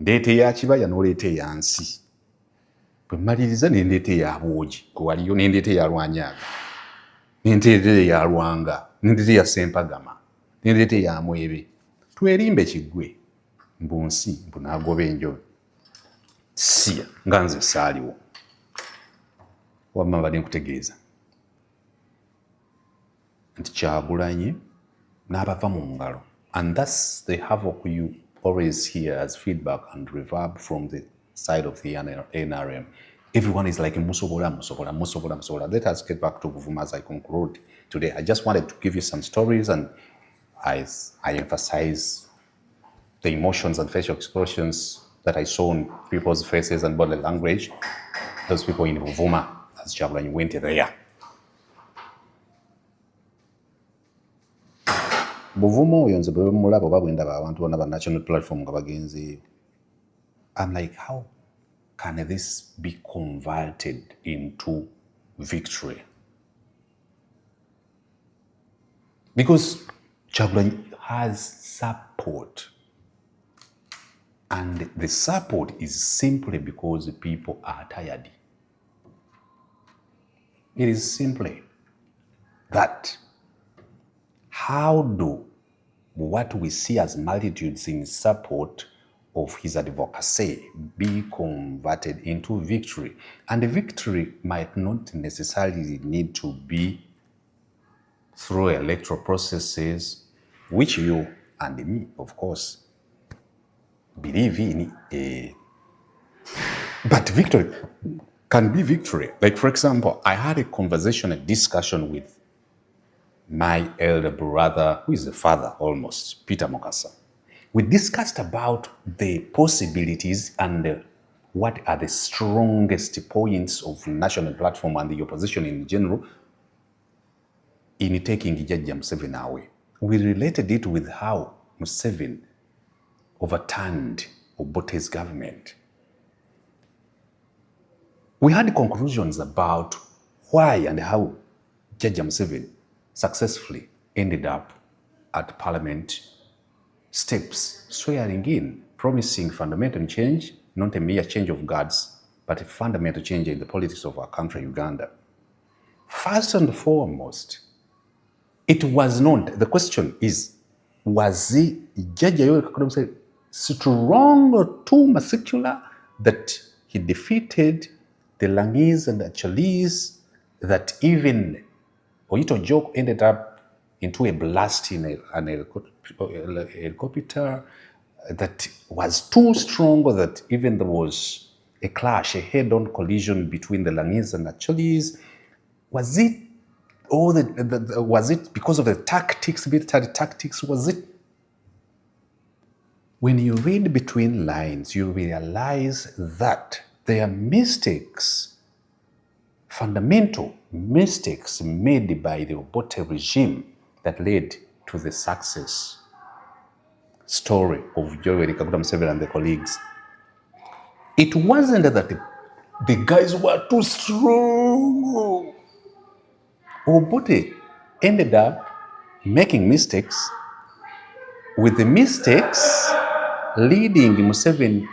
Ndeeta eya Chibaya n'oleeta eya nsi. Bwe mmaliriza ne ndeeta eya Bwogi gwe waliyo ne ndeeta eya Lwanyaaga. Ne ndeeta eya Lwanga. Ne ndeeta eya Ssempagama. Ne ndeeta eya Mwebe. Twerimbe kiggwe. Mbu nsi mbu n'agoba enjobe. siya nga nze saaliwo wamma badde nkutegeeza nti Kyagulanyi n'abava mu ngalo, and that's the havoc you always hear as feedback and reverb from the side of the NRM. Everyone is like musobola. Let us get back to Buvuma as I conclude today. I just wanted to give you some stories, and I emphasize the emotions and facial expressions that I saw on people's faces and body language. Those people in Buvuma, as Kyagulanyi went there. Buvuma oyo nze bwe mulaba oba bwe ndaba abantu bonna ba national platform nga bagenzeeyo, I'm like, how can this be converted into victory? Because Kyagulanyi has support, and the support is simply because people are tired. It is simply that. How do what we see as multitudes in support of his advocacy be converted into victory? And the victory might not necessarily need to be through electoral processes, which you and me, of course, believe in. But victory can be victory. Like, for example, I had a discussion with my elder brother, who is the father almost, Peter Mokasa. We discussed about the possibilities and what are the strongest points of national platform and the opposition in general in taking Jajja Museveni away. We related it with how Museveni overturned Obote's government. We had conclusions about why and how Jajja Museveni successfully ended up at parliament steps, swearing in, promising fundamental change, not a mere change of guards, but a fundamental change in the politics of our country, Uganda. First and foremost, it was known, the question is, was he strong or too muscular that he defeated the Langese and the Chalese, that even Oito Joke ended up into a blast in an helicopter that was too strong that even there was a clash, a head-on collision between the Langese and the Chalese? Was it was it because of the tactics, military tactics? Was it? When you read between lines, you realize that there are mistakes, fundamental mistakes made by the Obote regime that led to the success story of Yoweri Kaguta Museveni and the colleagues. It wasn't that the guys were too strong. Obote ended up making mistakes, with the mistakes leading Museveni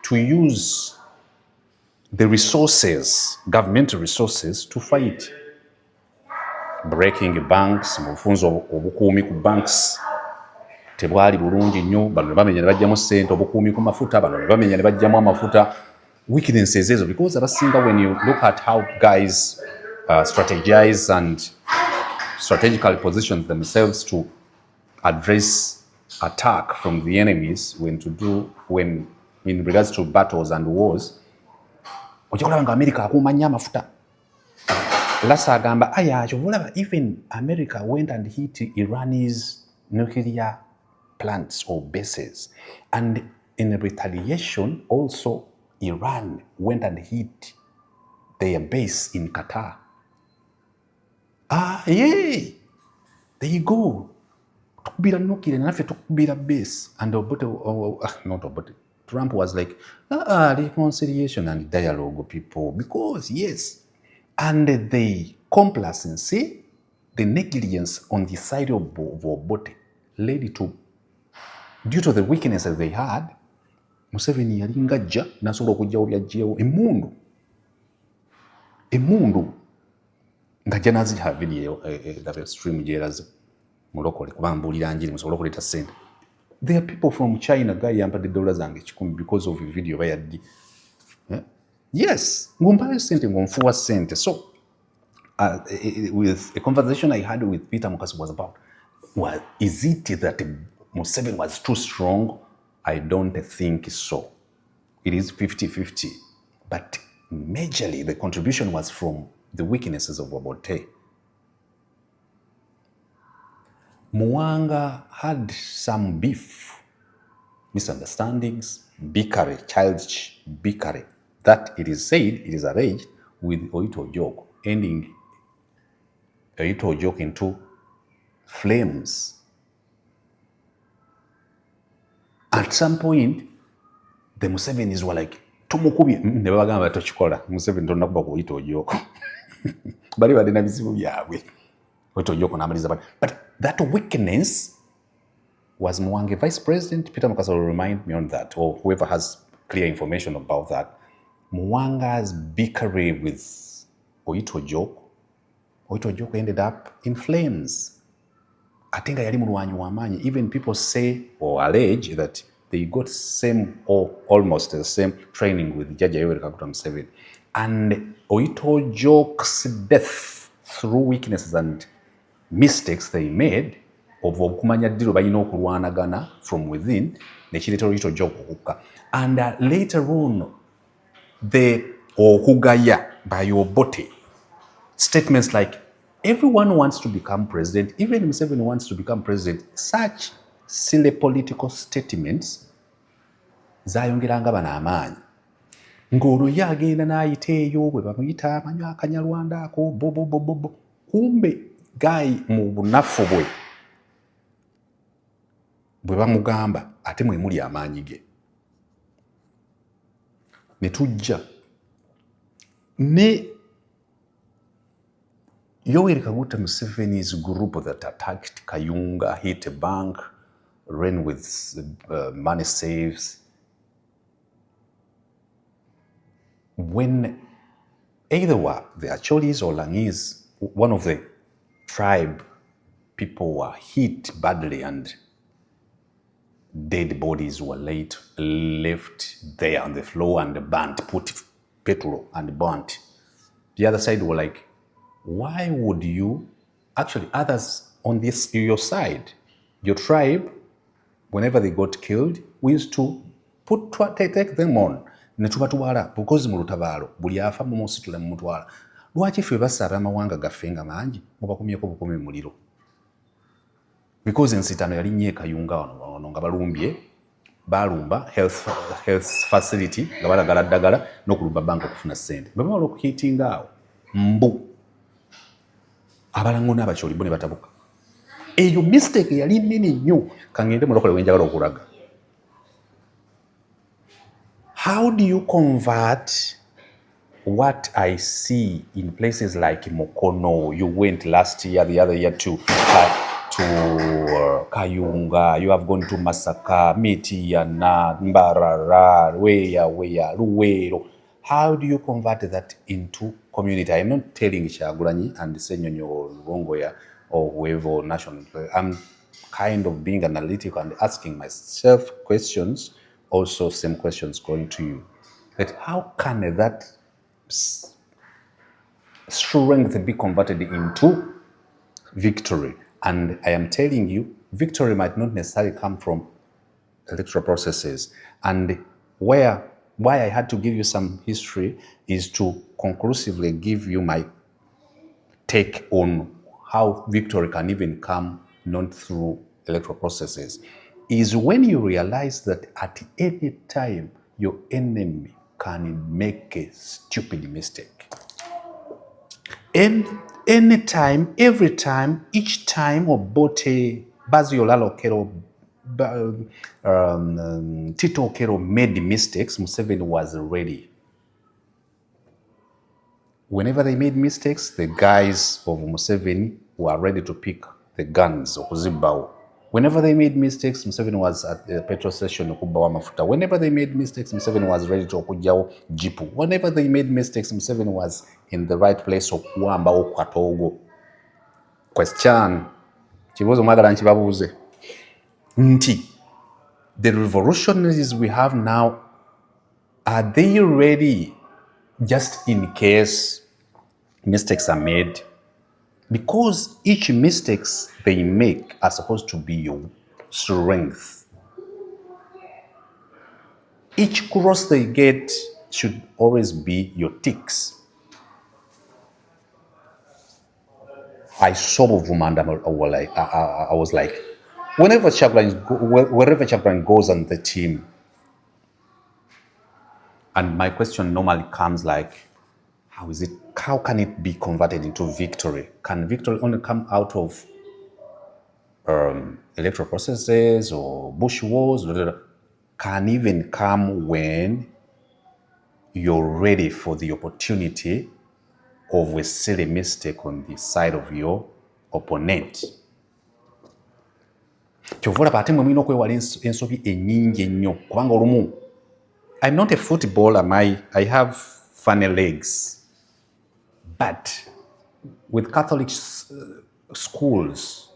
to use the resources, governmental resources, to fight. Breaking banks, mufunzo obukuumi ku banks tebwali bulungi nnyo, bano ne bamenya ne bajjamu ssente, obukuumi ku mafuta, bano ne bamenya ne bajjamu amafuta. Weaknesses ezo, because abasinga, when you look at how guys strategize and strategically position themselves to address attack from the enemies, when in regards to battles and wars, ojja kulaba nga America akuuma nnyo amafuta. Lassa agamba even America went and hit Iran's nuclear plants or bases, and in retaliation also Iran went and hit their base in Qatar. There you go. Tukubira nukile naffe tukubira base. And Trump was like, reconciliation and dialogue, people, because yes. And the complacency, the negligence on the side of Obote led to, due to the weaknesses they had, Museveni yali ngajja nasobola okujjawo byajjeewo emundu ngajja naziha video the stream gyeraze mulokole kuba mbuulira njiri musobola okuleeta ssente. There are people from China guy yampadde $1,000 because of a video bayaddi. Yeah? Yes, ngumpayo sente ngonfuwa sente. So with a conversation I had with Peter Mukasa was about, well, is it that Museveni was too strong? I don't think so. It is 50-50. But majorly the contribution was from the weaknesses of Obote. Mwanga had some beef, misunderstandings, bickery, childish bickery, that it is said, it is alleged, with Oito Ojok, ending Oito Ojok into flames. At some point, the Musevenis were like, tumukubi, never bagamba tochikola, Museveni tonakuba ku Oito Ojok. Bali badina bizibu byabwe. Oito Ojok n'amaliza bali. But that weakness was Mwangi vice president. Peter Mukasa will remind me on that, or whoever has clear information about that. Mwanga's bickery with Oito Ojok ended up in flames. I think yali mulwanyi w'amaanyi. Even people say or allege that they got same or almost the same training with Jaja Yoweri Kaguta Museveni. And Oito Ojok's death through weaknesses and mistakes they made of okumanya ddiro balina okulwanagana from within nekireetera Oito Ojok okukka. And later on, the okugaya by Obote statements like, everyone wants to become president, even Museveni wants to become president. Such silly political statements zayongeranga bano amaanyi. Ng'olwo ye agenda n'ayita eyo bwe bamuyita amanywa akanyalwanda ako bobobobobo. Kumbe Guy mu bunafu bwe bamugamba ate mwe muli amaanyi ge. Ne tujja ne Yoweri Kaguta Museveni's group that attacked Kayunga, hit a bank, ran with money saves. When either were the Acholis or Langis, one of the tribe people were hit badly and dead bodies were left there on the floor and burnt, put petrol and burnt. The other side were like, why would you, actually others on this your side, your tribe, whenever they got killed, we used to take them on. Netubatwala because mu lutabaalo buli afa mu musitula mu mutwala. Lwaki ffe basaba amawanga gaffe nga mangi mubakumyeko bukumi muliro? Because ensitano yali nnyo Kayunga wano nga balumbye, balumba health facility nga balagala ddagala n'okulumba banka okufuna ssente. Bwe bamala okuhiitinga awo mbu abalango n'abakyoli bo ne batabuka. Eyo mistake yali nnene nnyo. Kangende mulokole wenjagala okulaga. How do you convert what I see in places like Mukono? You went last year, the other year to Kayunga. You have gone to Masaka, Mitiana, Mbarara, Weya, Luwero. How do you convert that into community? I'm not telling Kyagulanyi and Senyonyo or Rongoya or whoever national. I'm kind of being analytical and asking myself questions, also same questions going to you. That how can that strength be converted into victory? And I am telling you, victory might not necessarily come from electoral processes. And why I had to give you some history is to conclusively give you my take on how victory can even come not through electoral processes, is when you realize that at any time your enemy can make a stupid mistake. And anytime, every time, each time Obote, Basil Lalokero, Tito Okero made mistakes, Museveni was ready. Whenever they made mistakes, the guys of Museveni were ready to pick the guns of Zimbabwe. Whenever they made mistakes, Museveni was at the petrol station okubawa mafuta. Whenever they made mistakes, Museveni was ready to okujjawo jipu. Whenever they made mistakes, Museveni was in the right place okuwambawo katogo. Question. Kibuuzo mwagala nkibabuuze. The revolutionaries we have now Are they ready just in case mistakes are made? Because each mistakes they make are supposed to be your strength. Each cross they get should always be your ticks. I saw Buvuma and I was like, wherever Chaplain goes on the team, and my question normally comes like, how can it be converted into victory? Can victory only come out of electoral processes or bush wars? Can even come when you're ready for the opportunity of a silly mistake on the side of your opponent. Kyovola ate mwe mulina okwewala ensobi ennyingi ennyo kubanga olumu I'm not a footballer, I have funny legs. But with Catholic schools,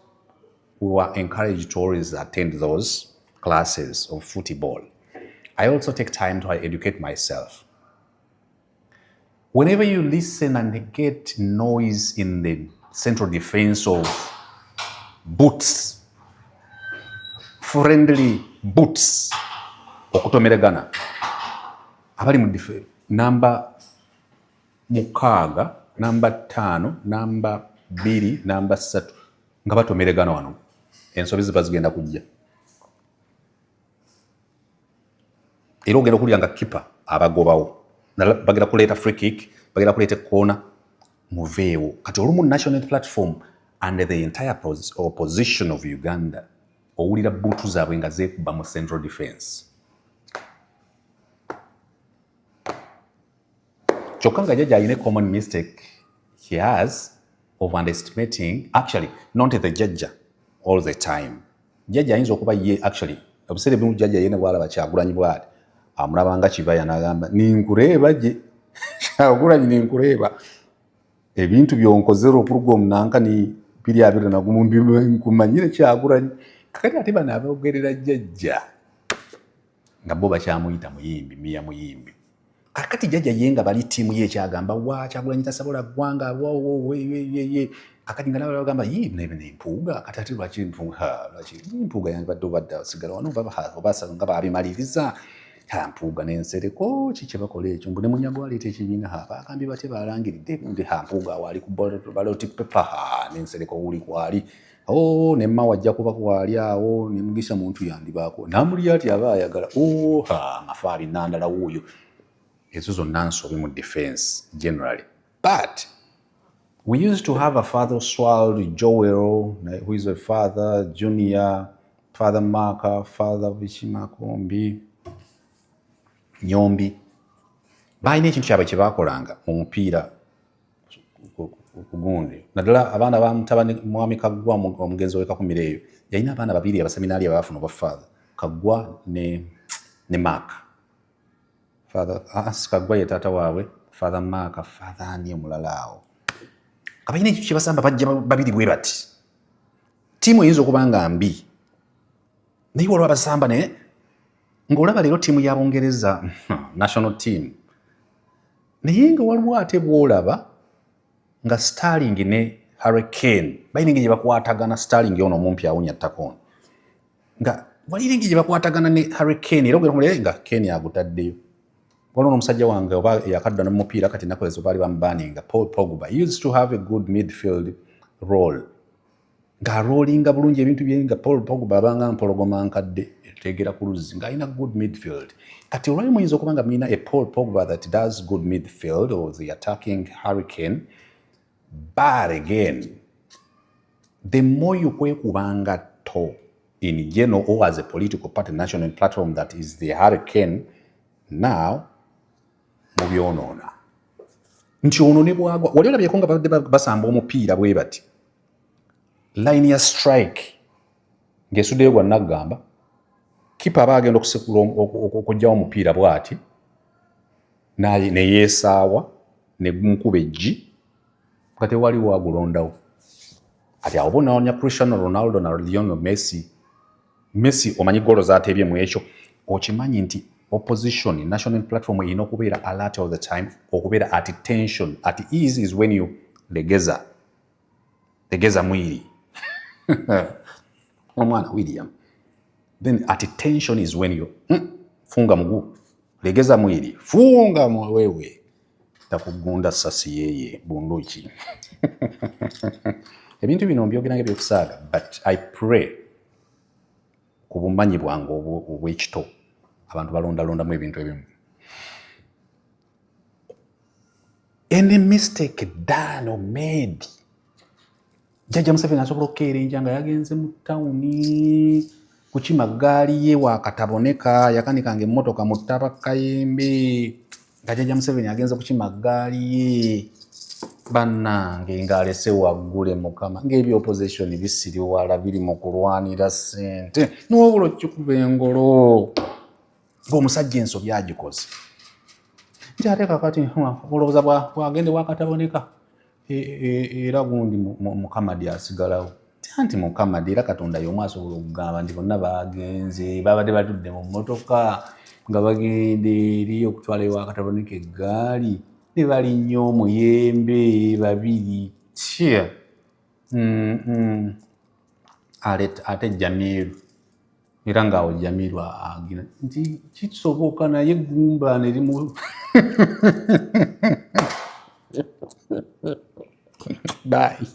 we were encouraged to always attend those classes of football. I also take time to educate myself. Whenever you listen and get noise in the central defense of boots, friendly boots, okutomeregana, abali mu namba mukaaga, namba 5, namba 2, namba 3 nga batomeregana wano, ensobi ziba zigenda kujja. Era ogenda okulya nga kipa abagobawo, bagenda kuleeta free kick, bagenda kuleeta corner, muveewo. Kati olumu national platform and the entire opposition of Uganda owulira buutu zaabwe nga zeekuba mu central defense. Kyokka nga jjajja alina common mistake he has of underestimating, actually not the jjajja all the time. Jjajja ayinza okuba ye actually obuseera ebimu jjajja yena bwalaba Kyagulanyi bw'ati amulaba nga Kibaya n'agamba ninkureeba gye Kyagulanyi ninkureeba ebintu byonkozera opurugomu nankani 2020 nkumanyire Kyagulanyi kakati ate bano abogerera jjajja nga bo bakyamuyita muyimbi miya muyimbi. Kakati jjajja ye nga bali ttiimu ye ekyagamba wa Kyagulanyi tasobola ggwanga kakati nga nabo bagamba nempuuga kati ate lwaki empuuga yanbadde obadde osigala wano obasa nga babimaliriza mpuuga n'ensereko kiki bakola ekyo mbu ne munyago aleeta ekibiina bagambye bate balangiridde ndi mpuuga wali ku ballot paper n'ensereko wuli kwali ne mma wajja kuba kwali awo ne Mugisha muntu yandibaako namuli ati aba ayagala amafaali nandala wuuyo. Ezo zonna nsobi mu defense generally. But we used to have a father Oswald Joel, who is a father Junior, father Maka, father Bishimakombi, Nyombi. Balina ekintu kyabwe kye baakolanga mu mupiira kugundi. Naddala abaana ba mutabani mwami Kaggwa omugenzi w'ekakumira eyo yalina abaana babiri abaseminaali abaafuna oba father Kaggwa ne Maka. Father Kaggwa ye taata waabwe, father Maka, father ani omulala awo. Kabalina ekyo kyebasamba bajja babiri bwe bati. Ttiimu eyinza okuba nga mbi. Naye olwa basamba ne ng'olaba leero ttiimu ya Bungereza national team. Naye nga waliwo ate bw'olaba nga Sterling ne Harry Kane balina engeri gye bakwatagana. Sterling ono omumpi awunya ttako nga walina engeri gye bakwatagana ne Harry Kane era ogera nga Kane agutaddeyo. Waliwo n'omusajja wange oba yakadda n'omupiira kati ennaku ezo baali bamubaninga Paul Pogba. He used to have a good midfield role. Ng'aroolinga bulungi ebintu bye nga Paul Pogba abanga mpologoma nkadde eteegera ku luzzi ng'alina good midfield. Kati olwali muyinza okuba nga mulina a Paul Pogba that does good midfield or the attacking Harry Kane. But again, the more you kwekubanga to in general or as a political party national platform that is the Harry Kane, now mubyonoona nti ono ne bwagwa wali olabyeko nga badde basamba omupiira bwe bati line ya strike ng'esuddeyo gwa naggamba kipa aba agenda okusekula okugyawo omupiira bw'ati ne yeesaawa ne gumukuba eggi nga tewaliwo agulondawo. Kati awo bonaonya Cristiano Ronaldo na Lionel Messi omanyi golo zaateebye mu ekyo okimanyi nti opposition national platform erina okubeera alert all the time, okubeera at tension. At ease is when you legeza mwiri omwana William. Then at tension is when you funga mguu, legeza mwiri, funga wewe, takugunda sasi yeye bunduki. Ebintu bino mbyogera ng'ebyokusaaga, but I pray ku bumanyi bwange obw'ekito abantu balondalondamu ebintu ebimu. Any mistake done or made, Jjajja Museveni asobola okukeerenja nga yagenze mu tawuni kukima ggaali ye wakataboneka, yakanikanga emmotoka mu ttaba Kayembe nga Jjajja Museveni agenze kukima ggaali ye bannange ng'alese waggule Mukama, ng'ebyo opposition bisiriwala biri mu kulwanira ssente n'obula okikuba engolo ng'omusajja ensobi agikoze. Nti ate kakati olowooza bwagende wakataboneka era gundi Mukamadi asigalawo. Anti Mukamadi era Katonda y'omu asobola okugamba nti bonna bagenze babadde batudde mu mmotoka nga bagenda eri okutwala ewakataboneka eggaali ne balinnya omuyembe babiri. Ate Jamiru era ng'awo Jamiru agira nti kisoboka naye eggumba ne limu. Bye.